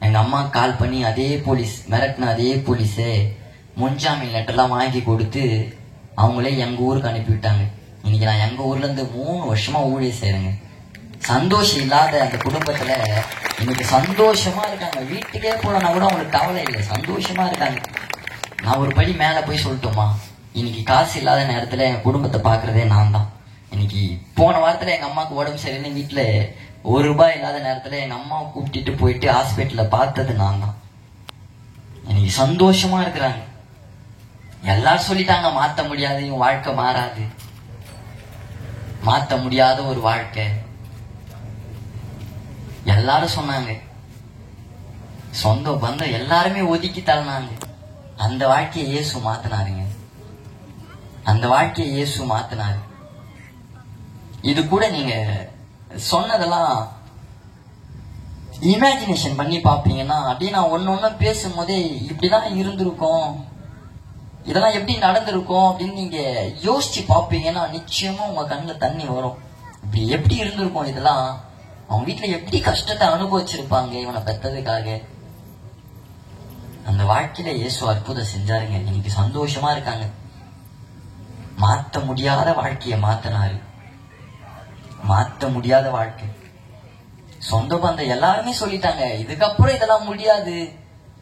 எங்க அம்மா கால் பண்ணி அதே போலீஸ் மிரட்டின அதே போலீஸே முன்ஜாமீன் லெட்டர்லாம் வாங்கி கொடுத்து அவங்களே எங்க ஊருக்கு அனுப்பிவிட்டாங்க. இன்னைக்கு நான் எங்க ஊர்ல இருந்து 3 வருஷமா ஊழிய செய்யறேங்க. சந்தோஷம் இல்லாத அந்த குடும்பத்துல இன்னைக்கு சந்தோஷமா இருக்காங்க. வீட்டுக்கே போனா கூட அவங்களுக்கு கவலை இல்லை, சந்தோஷமா இருக்காங்க. நான் ஒரு படி மேல போய் சொல்லட்டுமா, இன்னைக்கு காசு இல்லாத நேரத்துல என் குடும்பத்தை பாக்குறதே நான் தான். இன்னைக்கு போன வாரத்துல எங்க அம்மாவுக்கு உடம்பு சரியில்லை, வீட்டுல ₹1 இல்லாத நேரத்துல எங்க அம்மாவை கூப்பிட்டு போயிட்டு ஹாஸ்பிட்டல்ல பார்த்தது நான் தான். இன்னைக்கு சந்தோஷமா இருக்கிறாங்க. எல்லாரும் சொல்லிட்டாங்க மாத்த முடியாது, இவன் வாழ்க்கை மாறாது, மாத்த முடியாத ஒரு வாழ்க்கை எல்லாரும் சொன்னாங்க. சொந்த பந்தம் எல்லாருமே ஒதுக்கி தள்ளினாங்க. அந்த வாழ்க்கையை இயேசு மாத்தினாருங்க. அந்த வாழ்க்கையை இயேசு மாத்தினாரு. இது கூட நீங்க சொன்னதெல்லாம் இமேஜினேஷன் பண்ணி பாப்பீங்கன்னா, அப்படியே நான் ஒன்னு பேசும்போதே இப்படிதான் இருந்திருக்கும், இதெல்லாம் எப்படி நடந்திருக்கும் அப்படின்னு நீங்க யோசிச்சு பாப்பீங்கன்னா நிச்சயமா உங்க கண்ணுல தண்ணி வரும். இப்படி எப்படி இருந்திருக்கும், இதெல்லாம் அவங்க வீட்டுல எப்படி கஷ்டத்தை அனுபவிச்சிருப்பாங்க இவனை பெற்றதுக்காக. அந்த வாழ்க்கையில இயேசு அற்புதம் செஞ்சாருங்க. இன்னைக்கு சந்தோஷமா இருக்காங்க. மாத்த முடியாத வாழ்க்கைய மாத்தினாரு. மாத்த முடியாத வாழ்க்கை. சொந்த பந்தம் எல்லாருமே சொல்லிட்டாங்க இதுக்கப்புறம் இதெல்லாம் முடியாது.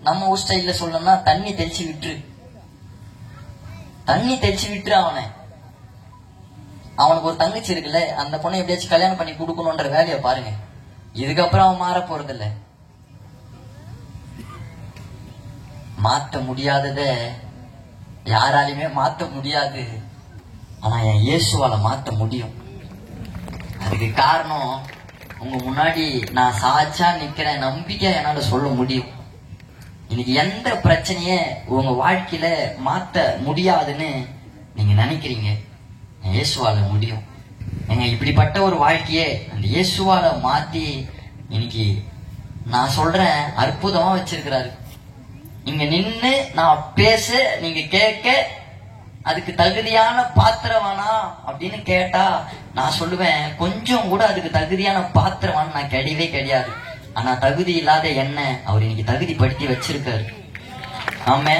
நம்ம ஒரு ஸ்டைல்ல சொல்லணும்னா தண்ணி தெளிச்சு விட்டுரு, தண்ணி தெளிச்சு விட்டுரு. அவனுக்கு ஒரு தங்கச்சி இருக்குல்ல, அந்த பொண்ணை எப்படியாச்சும் கல்யாணம் பண்ணி கொடுக்கணும்ன்ற வேலையை பாருங்க. இதுக்கப்புறம் அவன் மாற போறது இல்ல. மாத்த முடியாதத யாராலையுமே மாத்த முடியாது. ஆனா என் இயேசுவால மாத்த முடியும். அதுக்கு காரணம் உங்க முன்னாடி நான் சாட்சா நிக்கிற நம்பிக்கை என்னால சொல்ல முடியும். இன்னைக்கு எந்த பிரச்சனைய உங்க வாழ்க்கையில மாத்த முடியாதுன்னு நீங்க நினைக்கிறீங்க, இயேசுவால முடியும். எங்க இப்படிப்பட்ட ஒரு வாழ்க்கையே அந்த இயேசுவால மாத்தி இன்னைக்கு நான் சொல்றேன் அற்புதமா வச்சிருக்கிறாரு. இங்க நின்னு நான் பேச நீங்க கேட்க அதுக்கு தகுதியான பாத்திரவானா அப்படின்னு கேட்டா நான் சொல்லுவேன் கொஞ்சம் கூட அதுக்கு தகுதியான பாத்திரவான் நான் கிடையவே கிடையாது. ஆனா தகுதி இல்லாத என்ன அவர் இன்னைக்கு தகுதி படுத்தி வச்சிருக்காரு. ஆமே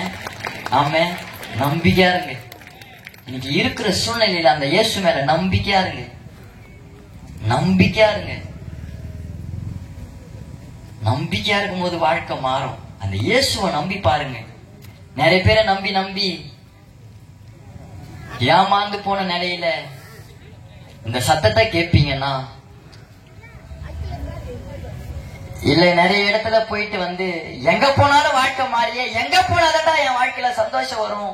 ஆமே. நம்பிக்கையா இருங்க. இன்னைக்கு இருக்கிற சூழ்நிலையில அந்த இயேசு மேல நம்பிக்கையா இருங்க. நம்பிக்கையா இருங்க. நம்பிக்கையா இருக்கும் போது வாழ்க்கை மாறும். அந்த இயேசுவை நம்பி பாருங்க. நிறைய பேரை நம்பி நம்பி ஏமாந்து போன நிலையில இந்த சத்தத்தை கேட்பீங்கன்னா, இல்ல நிறைய இடத்துல போயிட்டு எங்க போனாலும் வாழ்க்கை மாறியே, எங்க போனாதான் என் வாழ்க்கையில சந்தோஷம் வரும்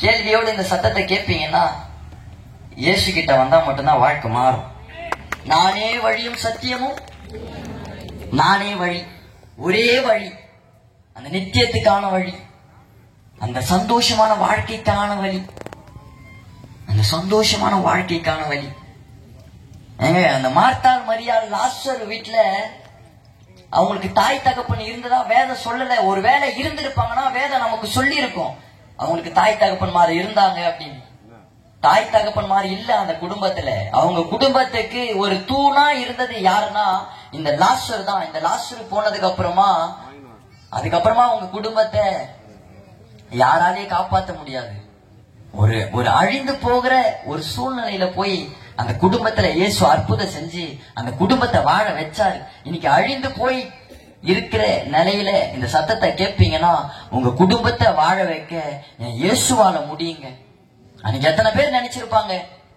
கேள்வியோடு இந்த சத்தத்தை கேட்பீங்கன்னா, இயேசு கிட்ட வந்தா மட்டும்தான் வாழ்க்கை மாறும். நானே வழியும் சத்தியமும், நானே வழி, ஒரே வழி, அந்த நித்தியத்துக்கான வழி, அந்த சந்தோஷமான வாழ்க்கைக்கான வழி, அந்த சந்தோஷமான வாழ்க்கைக்கான வழி. ஏங்க அந்த மார்த்தாள் மரியாள் லாசர் வீட்டுல அவங்களுக்கு தாய் தகப்பன் இருந்ததா வேதம் சொல்லல. ஒரு வேலை இருந்திருப்பாங்கன்னா வேதம் நமக்கு சொல்லி இருக்கும் அவங்களுக்கு தாய் தகப்பன் மாதிரி இருந்தாங்க அப்படின்னு. தாய் தகப்பன் மாதிரி இல்ல அந்த குடும்பத்துல. அவங்க குடும்பத்துக்கு ஒரு தூணா இருந்தது யாருன்னா இந்த லாசர் தான். இந்த லாசர் போனதுக்கு அப்புறமா அதுக்கப்புறமா அவங்க குடும்பத்தை யாராலேயே காப்பாற்ற முடியாது. ஒரு அழிந்து போகிற ஒரு சூழ்நிலையில போய் அந்த குடும்பத்துல இயேசு அற்புதம் செஞ்சு அந்த குடும்பத்தை வாழ வச்சாரு. இன்னைக்கு அழிந்து போய் இருக்கிற நிலையில இந்த சத்தத்தை கேட்பீங்கன்னா உங்க குடும்பத்தை வாழ வைக்க இயேசுவால முடியுங்க. அன்னைக்கு எத்தனை பேர் நினைச்சிருப்பாங்க,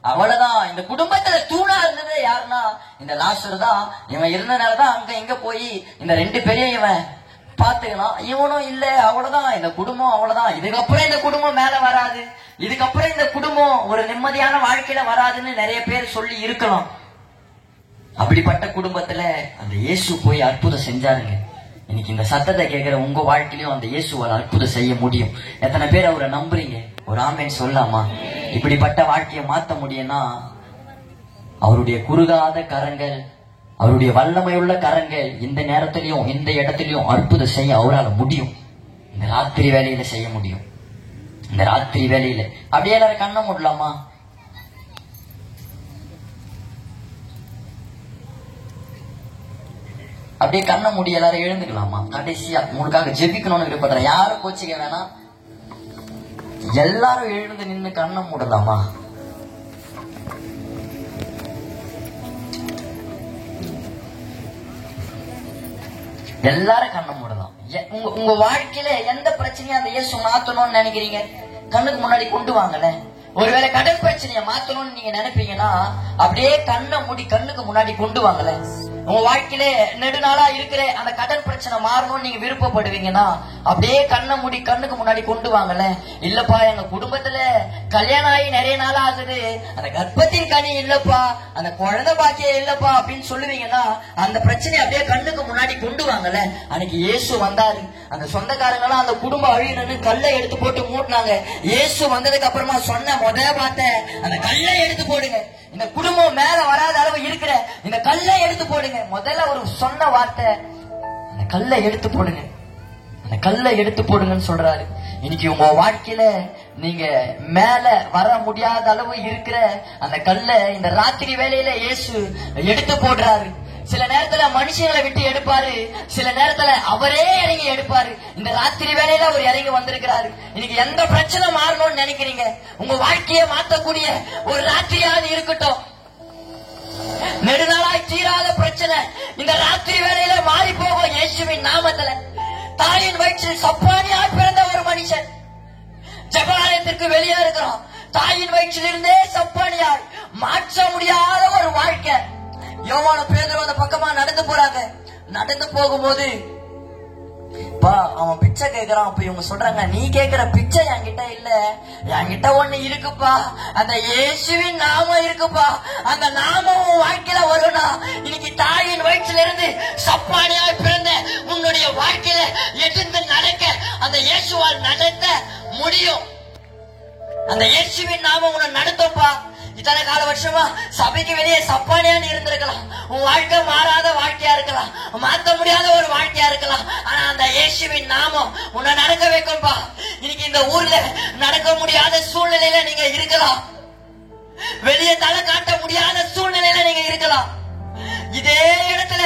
அவ்வளவுதான் இந்த குடும்பத்துல தூணா இருந்தது யாருன்னா இந்த லாசர் தான். இவன் இருந்தனாலதான் அங்க எங்க போய் இந்த 2 பேரையும் இவன் பாத்துக்கலாம். இவனும் இல்ல, அவ்வளவுதான் இந்த குடும்பம், அவ்வளவுதான். இதுக்கப்புறம் இந்த குடும்பம் மேல வராது, இதுக்கப்புறம் இந்த குடும்பம் ஒரு நிம்மதியான வாழ்க்கையில வராதுன்னு நிறைய பேர் சொல்லி இருக்கலாம். அப்படிப்பட்ட குடும்பத்துல அந்த இயேசு போய் அற்புதம் செஞ்சாருங்க. இன்னைக்கு இந்த சத்தத்தை கேட்கிற உங்க வாழ்க்கையிலும் அந்த இயேசுவால் அற்புதம் செய்ய முடியும். எத்தனை பேர் அவரை நம்புறீங்க? ஒரு ஆமேன் சொல்லாமா? இப்படிப்பட்ட வாழ்க்கையை மாத்த முடியும்னா அவருடைய குறுகாத கரங்கள், அவருடைய வல்லமையுள்ள கரங்கள் இந்த நேரத்திலையும் இந்த இடத்திலையும் அற்புதம் செய்ய அவரால் முடியும். இந்த ராத்திரி வேலையில செய்ய முடியும். இந்த ராத்திரி வேலையில அப்படியே எல்லாரும் கண்ண மூடலாமா? அப்படியே கண்ண மூடி எல்லாரும் எழுந்துக்கலாமா? கடைசியா உங்களுக்காக ஜெபிக்கணும்னு விருப்பப்படுறேன். யாரும் கோச்சிக்க வேணாம், எல்லாரும் எழுந்து நின்று கண்ண மூடலாமா? எல்லாரும் கண்ண மூடலாம். உங்க வாழ்க்கையில எந்த பிரச்சனையும் அந்த இயேசு மாத்தணும்னு நினைக்கிறீங்க, கண்ணுக்கு முன்னாடி கொண்டு வாங்கல. ஒருவேளை கடன் பிரச்சனையை மாத்தணும்னு நீங்க நினைப்பீங்கன்னா அப்படியே கண்ணை மூடி கண்ணுக்கு முன்னாடி கொண்டு வாங்கல. உங்க வாழ்க்கையில நெடுநாளா இருக்கிற அந்த கடன் பிரச்சனை மாறணும்னு நீங்க விருப்பப்படுவீங்கன்னா அப்படியே கண்ணை மூடி கண்ணுக்கு முன்னாடி கொண்டு வாங்கல. இல்லப்பா எங்க குடும்பத்துல கல்யாணம் ஆகி நிறைய நாள் ஆகுது, அந்த கர்ப்பத்தின் கனி இல்லப்பா, அந்த குழந்தை பாக்கியம் இல்லப்பா அப்படின்னு சொல்லுவீங்கன்னா அந்த பிரச்சனையை அப்படியே கண்ணுக்கு முன்னாடி கொண்டு வாங்கல. அன்னைக்கு இயேசு வந்தாரு, அந்த சொந்தக்காரங்க எல்லாம் அந்த குடும்பம் அழியணும்னு கல்லை எடுத்து போட்டு மூட்டினாங்க. இயேசு வந்ததுக்கு அப்புறமா சொன்ன வார்த்தை, அந்த கல்லை எடுத்து போடுங்க, இந்த குடும்பம் மேல வராத அளவு இருக்கிற இந்த கல்லை எடுத்து போடுங்க. முதல்ல ஒரு சொன்ன வார்த்தை, அந்த கல்லை எடுத்து போடுங்க, அந்த கல்லை எடுத்து போடுங்கன்னு சொல்றாரு. இன்னைக்கு உங்க வாழ்க்கையில நீங்க மேல வர முடியாத அளவு இருக்கிற அந்த கல்லை இந்த ராத்திரி வேலையில இயேசு எடுத்து போடுறாரு. சில நேரத்துல மனுஷங்களை விட்டு எடுப்பாரு, சில நேரத்துல அவரே இறங்கி எடுப்பாரு. இந்த ராத்திரி வேலையில அவர் இறங்கி வந்திருக்கிறாரு. இன்னைக்கு எந்த பிரச்சனை மாறணும்னு நினைக்கிறீங்க, உங்க வாழ்க்கையை மாற்றக்கூடிய ஒரு ராத்திரியாவது இருக்கட்டும். நெடுநாளாய் தீராத பிரச்சனை இந்த ராத்திரி வேலையில மாறி போகும் இயேசுவின் நாமத்துல. தாயின் வயிற்றில் சப்பானியாய் பிறந்த ஒரு மனுஷன் ஜெபாலயத்திற்கு வெளியே இருக்கிறோம். தாயின் வயிற்றிலிருந்தே சப்பானியாய் மாற்ற முடியாத ஒரு வாழ்க்கை. யோவான பேதுரு அந்த பக்கமா நடந்து போறாங்க. நடந்து போகும்போது அவன் பிச்சை கேட்கிறான். அப்ப இவங்க சொல்றாங்க, நீ கேட்கிற பிச்சை என்கிட்ட இல்ல, என்கிட்ட ஒண்ணு இருக்குப்பா, அந்த இயேசுவின் நாமம் இருக்குப்பா. அந்த நாமம் உன் வாழ்க்கையில வரும்னா இன்னைக்கு தாயின் வயிற்றில இருந்து சப்பானியாய் பிறந்த உன்னுடைய வாழ்க்கையில எடுத்து நடக்க அந்த இயேசுவால் நடத்த முடியும். அந்த இயேசுவின் நாமம் உன்னை நடத்தப்பா. இத்தனை கால வருஷமா சபைக்கு வெளியே சப்பானியான்னு இருந்திருக்கலாம், உன் வாழ்க்கை மாறாத வாழ்க்கையா இருக்கலாம், மாத்த முடியாத ஒரு வாழ்க்கையா இருக்கலாம். ஆனா அந்த இயேசுவின் நாமம் உன்னை நடக்க வைக்கும்பா. இன்னைக்கு இந்த ஊர்ல நடக்க முடியாத சூழ்நிலையில நீங்க இருக்கலாம், வெளியே தலை காட்ட முடியாத சூழ்நிலையில நீங்க இருக்கலாம். இதே இடத்துல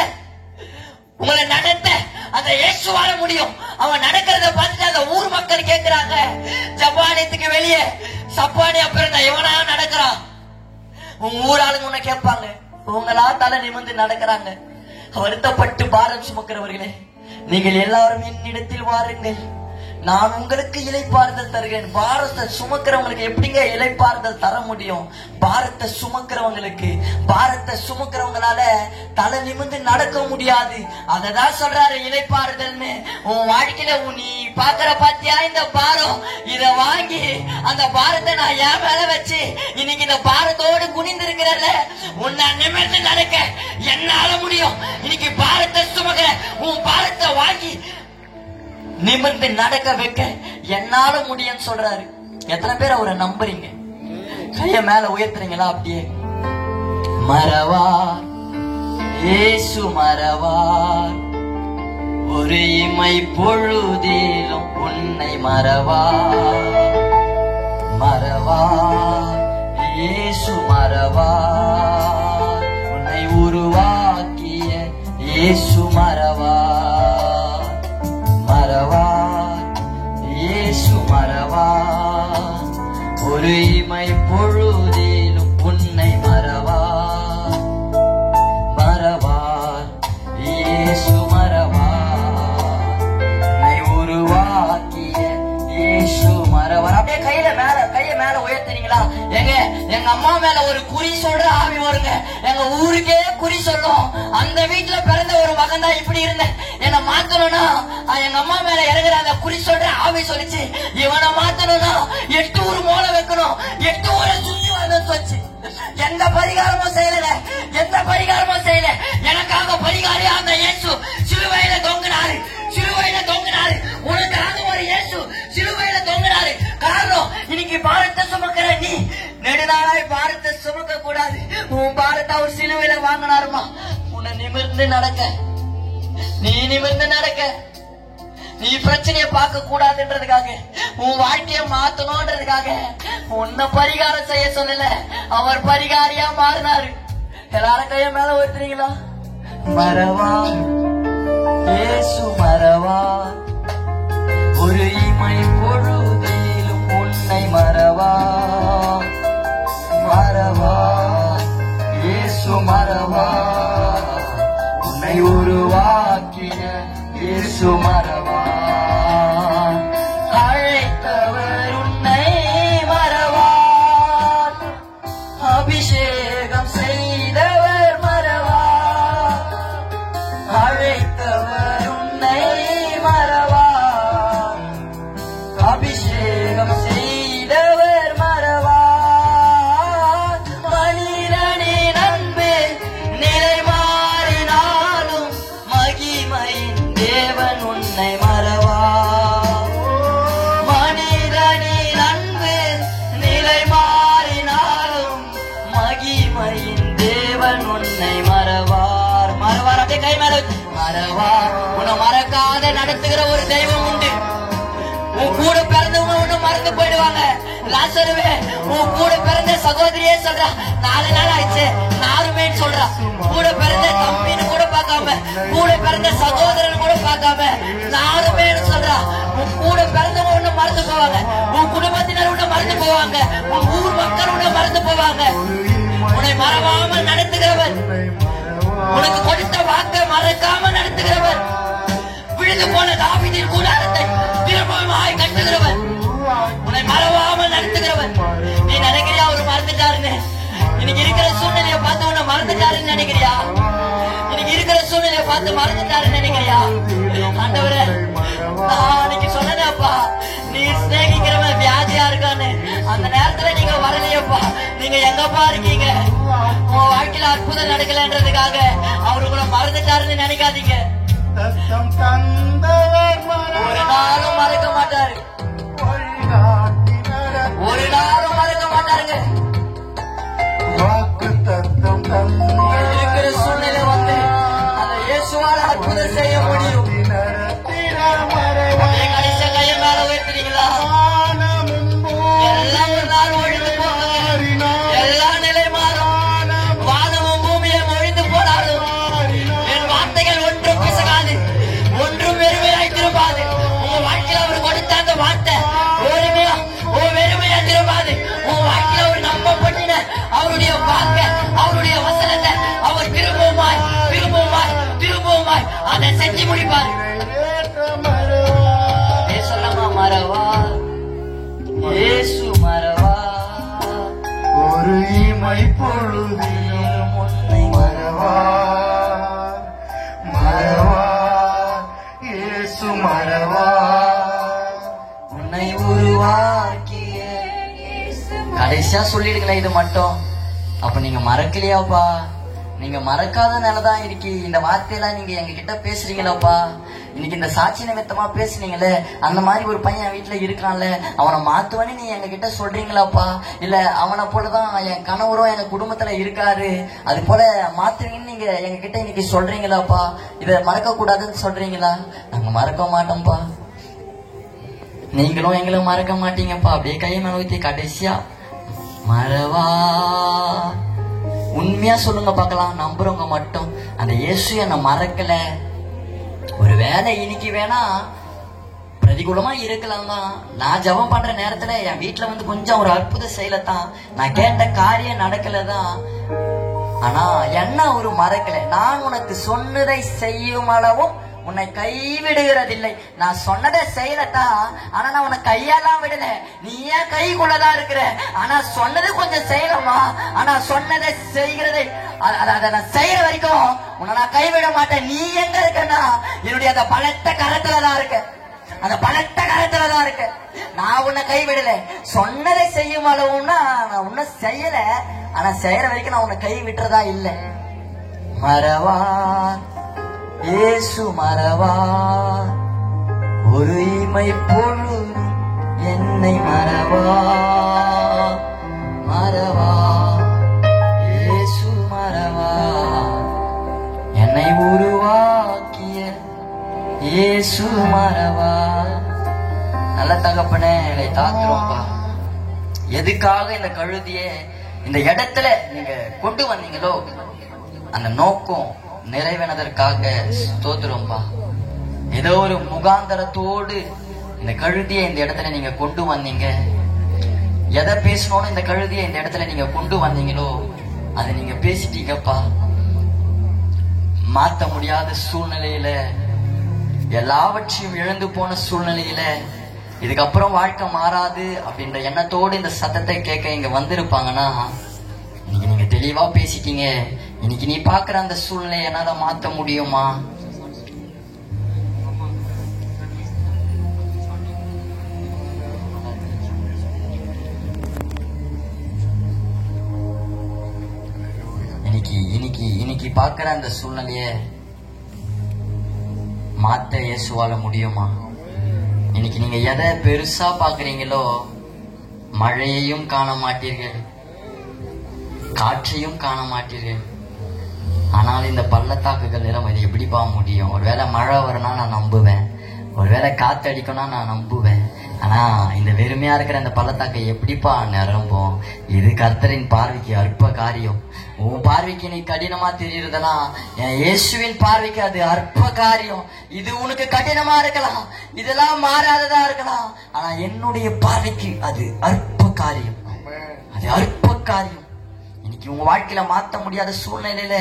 உங்களை நடத்த அந்த இயேசுவால முடியும். அவன் நடக்கிறத பார்த்துட்டு அந்த ஊர் மக்கள் கேட்கிறாங்க, ஜப்பானியத்துக்கு வெளியே சப்பானியா பிறந்த இவனா நடக்கிறான். உங்க ஊராளுங்க உன்னை கேட்பாங்க, உங்களா தலை நிமிர்ந்து நடக்கிறாங்க. வருத்தப்பட்டு பாரம் சுமக்கிறவர்களே, நீங்கள் எல்லாரும் என்னிடத்தில் வாருங்கள், நான் உங்களுக்கு இளைப்பாறுதல் தருகிறேன். பாரத்தை சுமக்கிறவங்களுக்கு எப்படிங்க இளைப்பாறுதல் தர முடியும்? பாரத்தை சுமக்கிறவங்களால தலை நிமிர்ந்து நடக்க முடியாது. அததான் சொல்றாரு இளைப்பாறுதல்னு. உன் வாழ்க்கையில நீ பாக்குற பாத்தியா இந்த பாரம், இத வாங்கி அந்த பாரத்தை நான் என் மேல வச்சு இன்னைக்கு இந்த பாரத்தோடு குனிந்து இருக்கிறல, உன்னை நிமிர்ந்து நடக்க என்னால முடியும். இன்னைக்கு பாரத்தை சுமக்கிற உன் பாரத்தை வாங்கி நிமிர்ந்து நடக்க வைக்க என்னால முடியும் சொல்றாரு. எத்தனை பேர் அவரை நம்புறீங்க? கைய மேல உயர்த்துறீங்களா? அப்படியே மறவார் இயேசு மறவார், ஒரு இமை பொழுதிலும் உன்னை மறவார். மறவார் இயேசு மறவார், உன்னை உருவாக்கிய இயேசு மறவார். மறவார் இயேசு மறவார், ஒரு இமை பொழுதிலும் உன்னை மறவார். மறவார் இயேசு மறவார், உன்னை உருவாக்கிய இயேசு மறவார். அப்படியே கைய மேல உயர்த்தி தெரியுங்களா? எங்க அம்மா மேல ஒரு குறி சொல்ற ஆவி வருங்க. எங்க ஊருக்கே குறி சொல்லும். அந்த வீட்டுல பிறந்த ஒரு மகன் தான் இப்படி இருந்தேன். என்ன மாத்தணும்னா எங்க அம்மா மேல இறங்குற அந்த குறி சொல்ற ஆவி சொல்லிச்சு, இவனை மாத்தணும்னா 8 ஊர் மோளை வைக்கணும், 8 ஊரை சுத்தி வரணும்னு சொல்லிச்சு. எந்த பரிகாரமும் செய்யல, எந்த பரிகாரமும் செய்யல. எனக்காக பரிகாரியா அந்த இயேசு சிலுவையில தொங்கினாரு, சிலுவையில தொங்கினாரு. உனக்காக ஒரு இயேசு சிலுவையில தொங்கினாரு. காரணம், இன்னைக்கு பாரத்தை சுமக்கிற நீ நெடுநாளாய் பாரத்தை சுமக்க கூடாது. உன் பாரத்தை அவர் சிலுவையில வாங்கினாருமா. உன்னை நிமிர்ந்து நடக்க, நீ நிமிர்ந்து நடக்க, நீ பிரச்சனைய பார்க்க கூடாதுன்றதுக்காக, உன் வாழ்க்கைய மாத்தணும்ன்றதுக்காக உன்னை பரிகாரம் செய்ய சொல்லல, அவர் பரிகாரியா மாறினாரு. எல்லாரும் கைய மேல ஊத்துறீங்களா? மறவா இயேசு மறவா, ஒரு இமை பொழுதிலும் உன்னை மறவா. மறவா இயேசு மறவா, உன்னை உருவாக்கின இயேசு மறவா. அழைத்தவர் உன்னை மறவார், அபிஷேகம் செய்தவர் மறவார். அழைத்தவர் உன்னை மறவார், அபிஷேகம் செய்தவர் மறவார். மனிதனின் அன்பு நிலை மாறினாலும் மகிமையின் தேவன் உன்னை மறவார். மனிதனின் அன்பு நிலை மாறினாலும் மகிமையின் தேவன் உன்னை மறவார். மறவார். அப்படியே கை மேல மறவார். உன்னை மறக்காத நடத்துகிற ஒரு தெய்வம் உண்டு. உன் கூட பிறந்தவங்க ஒண்ணு மறந்து போயிடுவாங்க. லாசருவே, உன் கூட பிறந்த சகோதரியே சொல்றா, 4 நாள் ஆயிடுச்சு நாருமே சொல்றா. கூட பிறந்த தம்பின்னு கூட பார்க்காம, கூட பிறந்த சகோதரன் கூட பார்க்காம நாருமே சொல்றா. உன் கூட பிறந்தவங்க ஒண்ணு மறந்து போவாங்க, உன் குடும்பத்தினர் ஒண்ணு மறந்து போவாங்க, உன் ஊர் மக்கள் ஒண்ணு மறந்து போவாங்க. உன்னை மறவாமல் நடத்துகிறவர், உனக்கு கொடுத்த வாக்கை மறக்காம நடத்துகிறவர், விழுந்து போன தாவீதின் கூடாரத்தை திரும்பவும் கட்டுகிறவர், உன்னை மறவாமல் நடத்துகிறவர். நீ நினைக்கிறியா அவரு மறந்துட்டாருன்னு? இன்னைக்கு இருக்கிற சூழ்நிலையை பார்த்து உன்னை மறந்துட்டாருன்னு நினைக்கிறியா? இன்னைக்கு இருக்கிற சூழ்நிலையை பார்த்து மறந்துட்டாருன்னு நினைக்கிறியா? ஆண்டவரே, நான் இன்னைக்கு சொன்னேன்ப்பா, நீ சிநேகிக்கிறவன் வியாதியா இருக்கான்னு. அந்த நேரத்துல நீங்க வரலையப்பா. நீங்க எங்கப்பா இருக்கீங்க? உன் வாழ்க்கையில அற்புதம் நடக்கலன்றதுக்காக அவரு கூட மறந்துட்டாருன்னு நினைக்காதீங்க. ஒரு நாளும் மறக்க மாட்டாரு, ஒரு நாளும் மறக்க மாட்டாருங்க. இருக்கிற சூழ்நிலை வந்து அந்த இயேசுவால அற்புதம் செய்ய முடியும். கடைசி கைய மேல உயர்த்துறீங்களா? எல்லாம் ஒரு நாள் ஒழிந்து போவாங்க, எல்லா நிலை மாறும். வானமும் பூமியும் ஒழிந்து போனாலும் என் வார்த்தைகள் ஒன்றும் பிசகாது, ஒன்றும் வெறுமையாய் திரும்பாது. உங்க வாழ்க்கையில அவர் கொடுத்த அந்த வார்த்தை வெறுமையா திரும்பாது. உங்க வாழ்க்கையில அவர் நம்பப்பட்டின அவருடைய வாக்க, அவருடைய வசனத்தை அவர் திரும்பவுமாய் திரும்பவுமாய் திரும்பவுமாய் அதை செஞ்சு முடிப்பார். சொல்லமா மறவா இயேசு மறவா, ஒரு இமை பொழுதிலும் உன்னை மறவா. மறவா இயேசு மறவா, உன்னை உருவாக்கிய. கடைசியா சொல்லிடுங்களேன் இது மட்டும். அப்ப நீங்க மறக்கலையாப்பா? நீங்க மறக்காதனாலதான் இன்னைக்கு இந்த வார்த்தையெல்லாம் நீங்க எங்க கிட்ட பேசுறீங்களாப்பா. இன்னைக்கு இந்த சாட்சி நிமித்தமா பேசுனீங்களே, அந்த மாதிரி ஒரு பையன் வீட்டுல இருக்கான்ல, அவனை மாத்துவனே நீ எங்க கிட்ட சொல்றீங்களாப்பா? இல்ல அவனை போலதான் என் கணவரும் எங்க குடும்பத்துல இருக்காரு, அது போல மாத்துவீங்கன்னு நீங்க எங்க கிட்ட இன்னைக்கு சொல்றீங்களாப்பா? இத மறக்க கூடாதுன்னு சொல்றீங்களா? நாங்க மறக்க மாட்டோம்ப்பா, நீங்களும் எங்களும் மறக்க மாட்டீங்கப்பா. அப்படியே கையை மேல ஊத்தி கடைசியா மறவா. உண்மையா சொல்லுங்க பாக்கலாம், நம்புறவங்க மட்டும். அந்த இயேசு என்ன மறக்கல. ஒருவேளை இன்னைக்கு வேணா பிரதிகூலமா இருக்கலாம் தான். நான் ஜெபம் பண்ற நேரத்துல என் வீட்டுல வந்து கொஞ்சம் ஒரு அற்புத செயலத்தான், நான் கேட்ட காரியம் நடக்கலதான். ஆனா என்ன ஒரு மறக்கல. நான் உனக்கு சொன்னதை செய்யும் அளவும் உன்னை கைவிடுகிறதில்லை. நான் சொன்னதை செய்யலத்தான், ஆனா நான் உன்னை கையெல்லாம் விடல. நீ ஏன் கைக்குள்ளதான் இருக்கிற, ஆனா சொன்னது கொஞ்சம் செய்யலமா, ஆனா சொன்னதை செய்கிறதை அதை நான் செய்யற வரைக்கும் உன்னை நான் கைவிட மாட்டேன். நீ எங்க இருக்கன்னா என்னுடைய அந்த பலத்த கரத்துலதான் இருக்க, அந்த பலத்த கரத்துலதான் இருக்க. நான் உன்னை கைவிடல. சொன்னதை செய்யும் அளவுன்னா நான் உன்னை செய்யல, ஆனா செய்யற வரைக்கும் நான் உன்னை கை விட்டுறதா இல்லை. மறவா இயேசு மறவா, ஒரு இமை பொழு என்னை மறவா. மறவா இயேசு மறவா, என்னை உருவாக்கிய இயேசு மறவா. நல்ல தகப்பனே, என்னை தாத்துறோம்பா. எதுக்காக இந்த கழுதிய இந்த இடத்துல நீங்க கொண்டு வந்தீங்களோ அந்த நோக்கம் நிறைவேனதற்காக ஸ்தோத்திரம்பா. ஏதோ ஒரு முகாந்தரத்தோடு இந்த கழுதியை இந்த இடத்துல நீங்க கொண்டு வந்தீங்க. எதை பேசணும்னு இந்த கழுதியை இந்த இடத்துல நீங்க கொண்டு வந்தீங்களோ அதை நீங்க பேசிட்டீங்கப்பா. மாத்த முடியாத சூழ்நிலையில, எல்லாவற்றையும் இழந்து போன சூழ்நிலையில, இதுக்கப்புறம் வாழ்க்கை மாறாது அப்படின்ற எண்ணத்தோடு இந்த சத்தத்தை கேட்க இங்க வந்திருப்பாங்கன்னா, இன்னைக்கு நீங்க தெளிவா பேசிட்டீங்க. இன்னைக்கு நீ பாக்குற அந்த சூழ்நிலையை என்னால மாத்த முடியுமா? இன்னைக்கு பாக்குற அந்த சூழ்நிலைய மாத்த இயேசுவால முடியுமா? இன்னைக்கு நீங்க எதை பெருசா பாக்குறீங்களோ, மழையையும் காண மாட்டீர்கள், காற்றையும் காண மாட்டீர்கள். ஆனால் இந்த பள்ளத்தாக்குகள் நிலம் இது எப்படிப்பா முடியும்? ஒருவேளை மழை வரும்னா நான் நம்புவேன், ஒருவேளை காத்து அடிக்கும்னா நான் நம்புவேன். ஆனா இந்த வெறுமையா இருக்கிற இந்த பள்ளத்தாக்கை எப்படிப்பா நிரம்பும்? இது கர்த்தரின் பார்வைக்கு அற்ப காரியம். உன் பார்வைக்கு நீ கடினமா தெரியுறதெல்லாம் என் இயேசுவின் பார்வைக்கு அது அற்ப காரியம். இது உனக்கு கடினமா இருக்கலாம், இதெல்லாம் மாறாததா இருக்கலாம், ஆனா என்னுடைய பார்வைக்கு அது அற்ப காரியம். அது அற்ப காரியம். இன்னைக்கு உங்க வாழ்க்கையில மாத்த முடியாத சூழ்நிலையில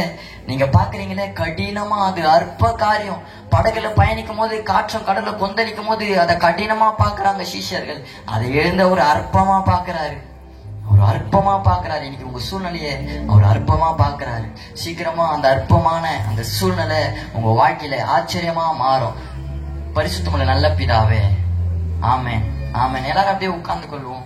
நீங்க பாக்குறீங்களே கடினமா, அது அற்ப காரியம். படகுல பயணிக்கும் போது காற்றும் கடல்ல கொந்தளிக்கும் போது அதை கடினமா பாக்குறாங்க சீஷர்கள். அதை எழுந்த ஒரு அற்பமா பாக்குறாரு, ஒரு அற்பமா பாக்குறாரு. இன்னைக்கு உங்க சூழ்நிலைய அவர் அற்பமா பாக்குறாரு. சீக்கிரமா அந்த அற்பமான அந்த சூழ்நிலை உங்க வாழ்க்கையில ஆச்சரியமா மாறும். பரிசுத்தமுள்ள நல்ல பிதாவே, ஆமென் ஆமென். எல்லாரும் அப்படியே உட்கார்ந்து கொள்வோம்.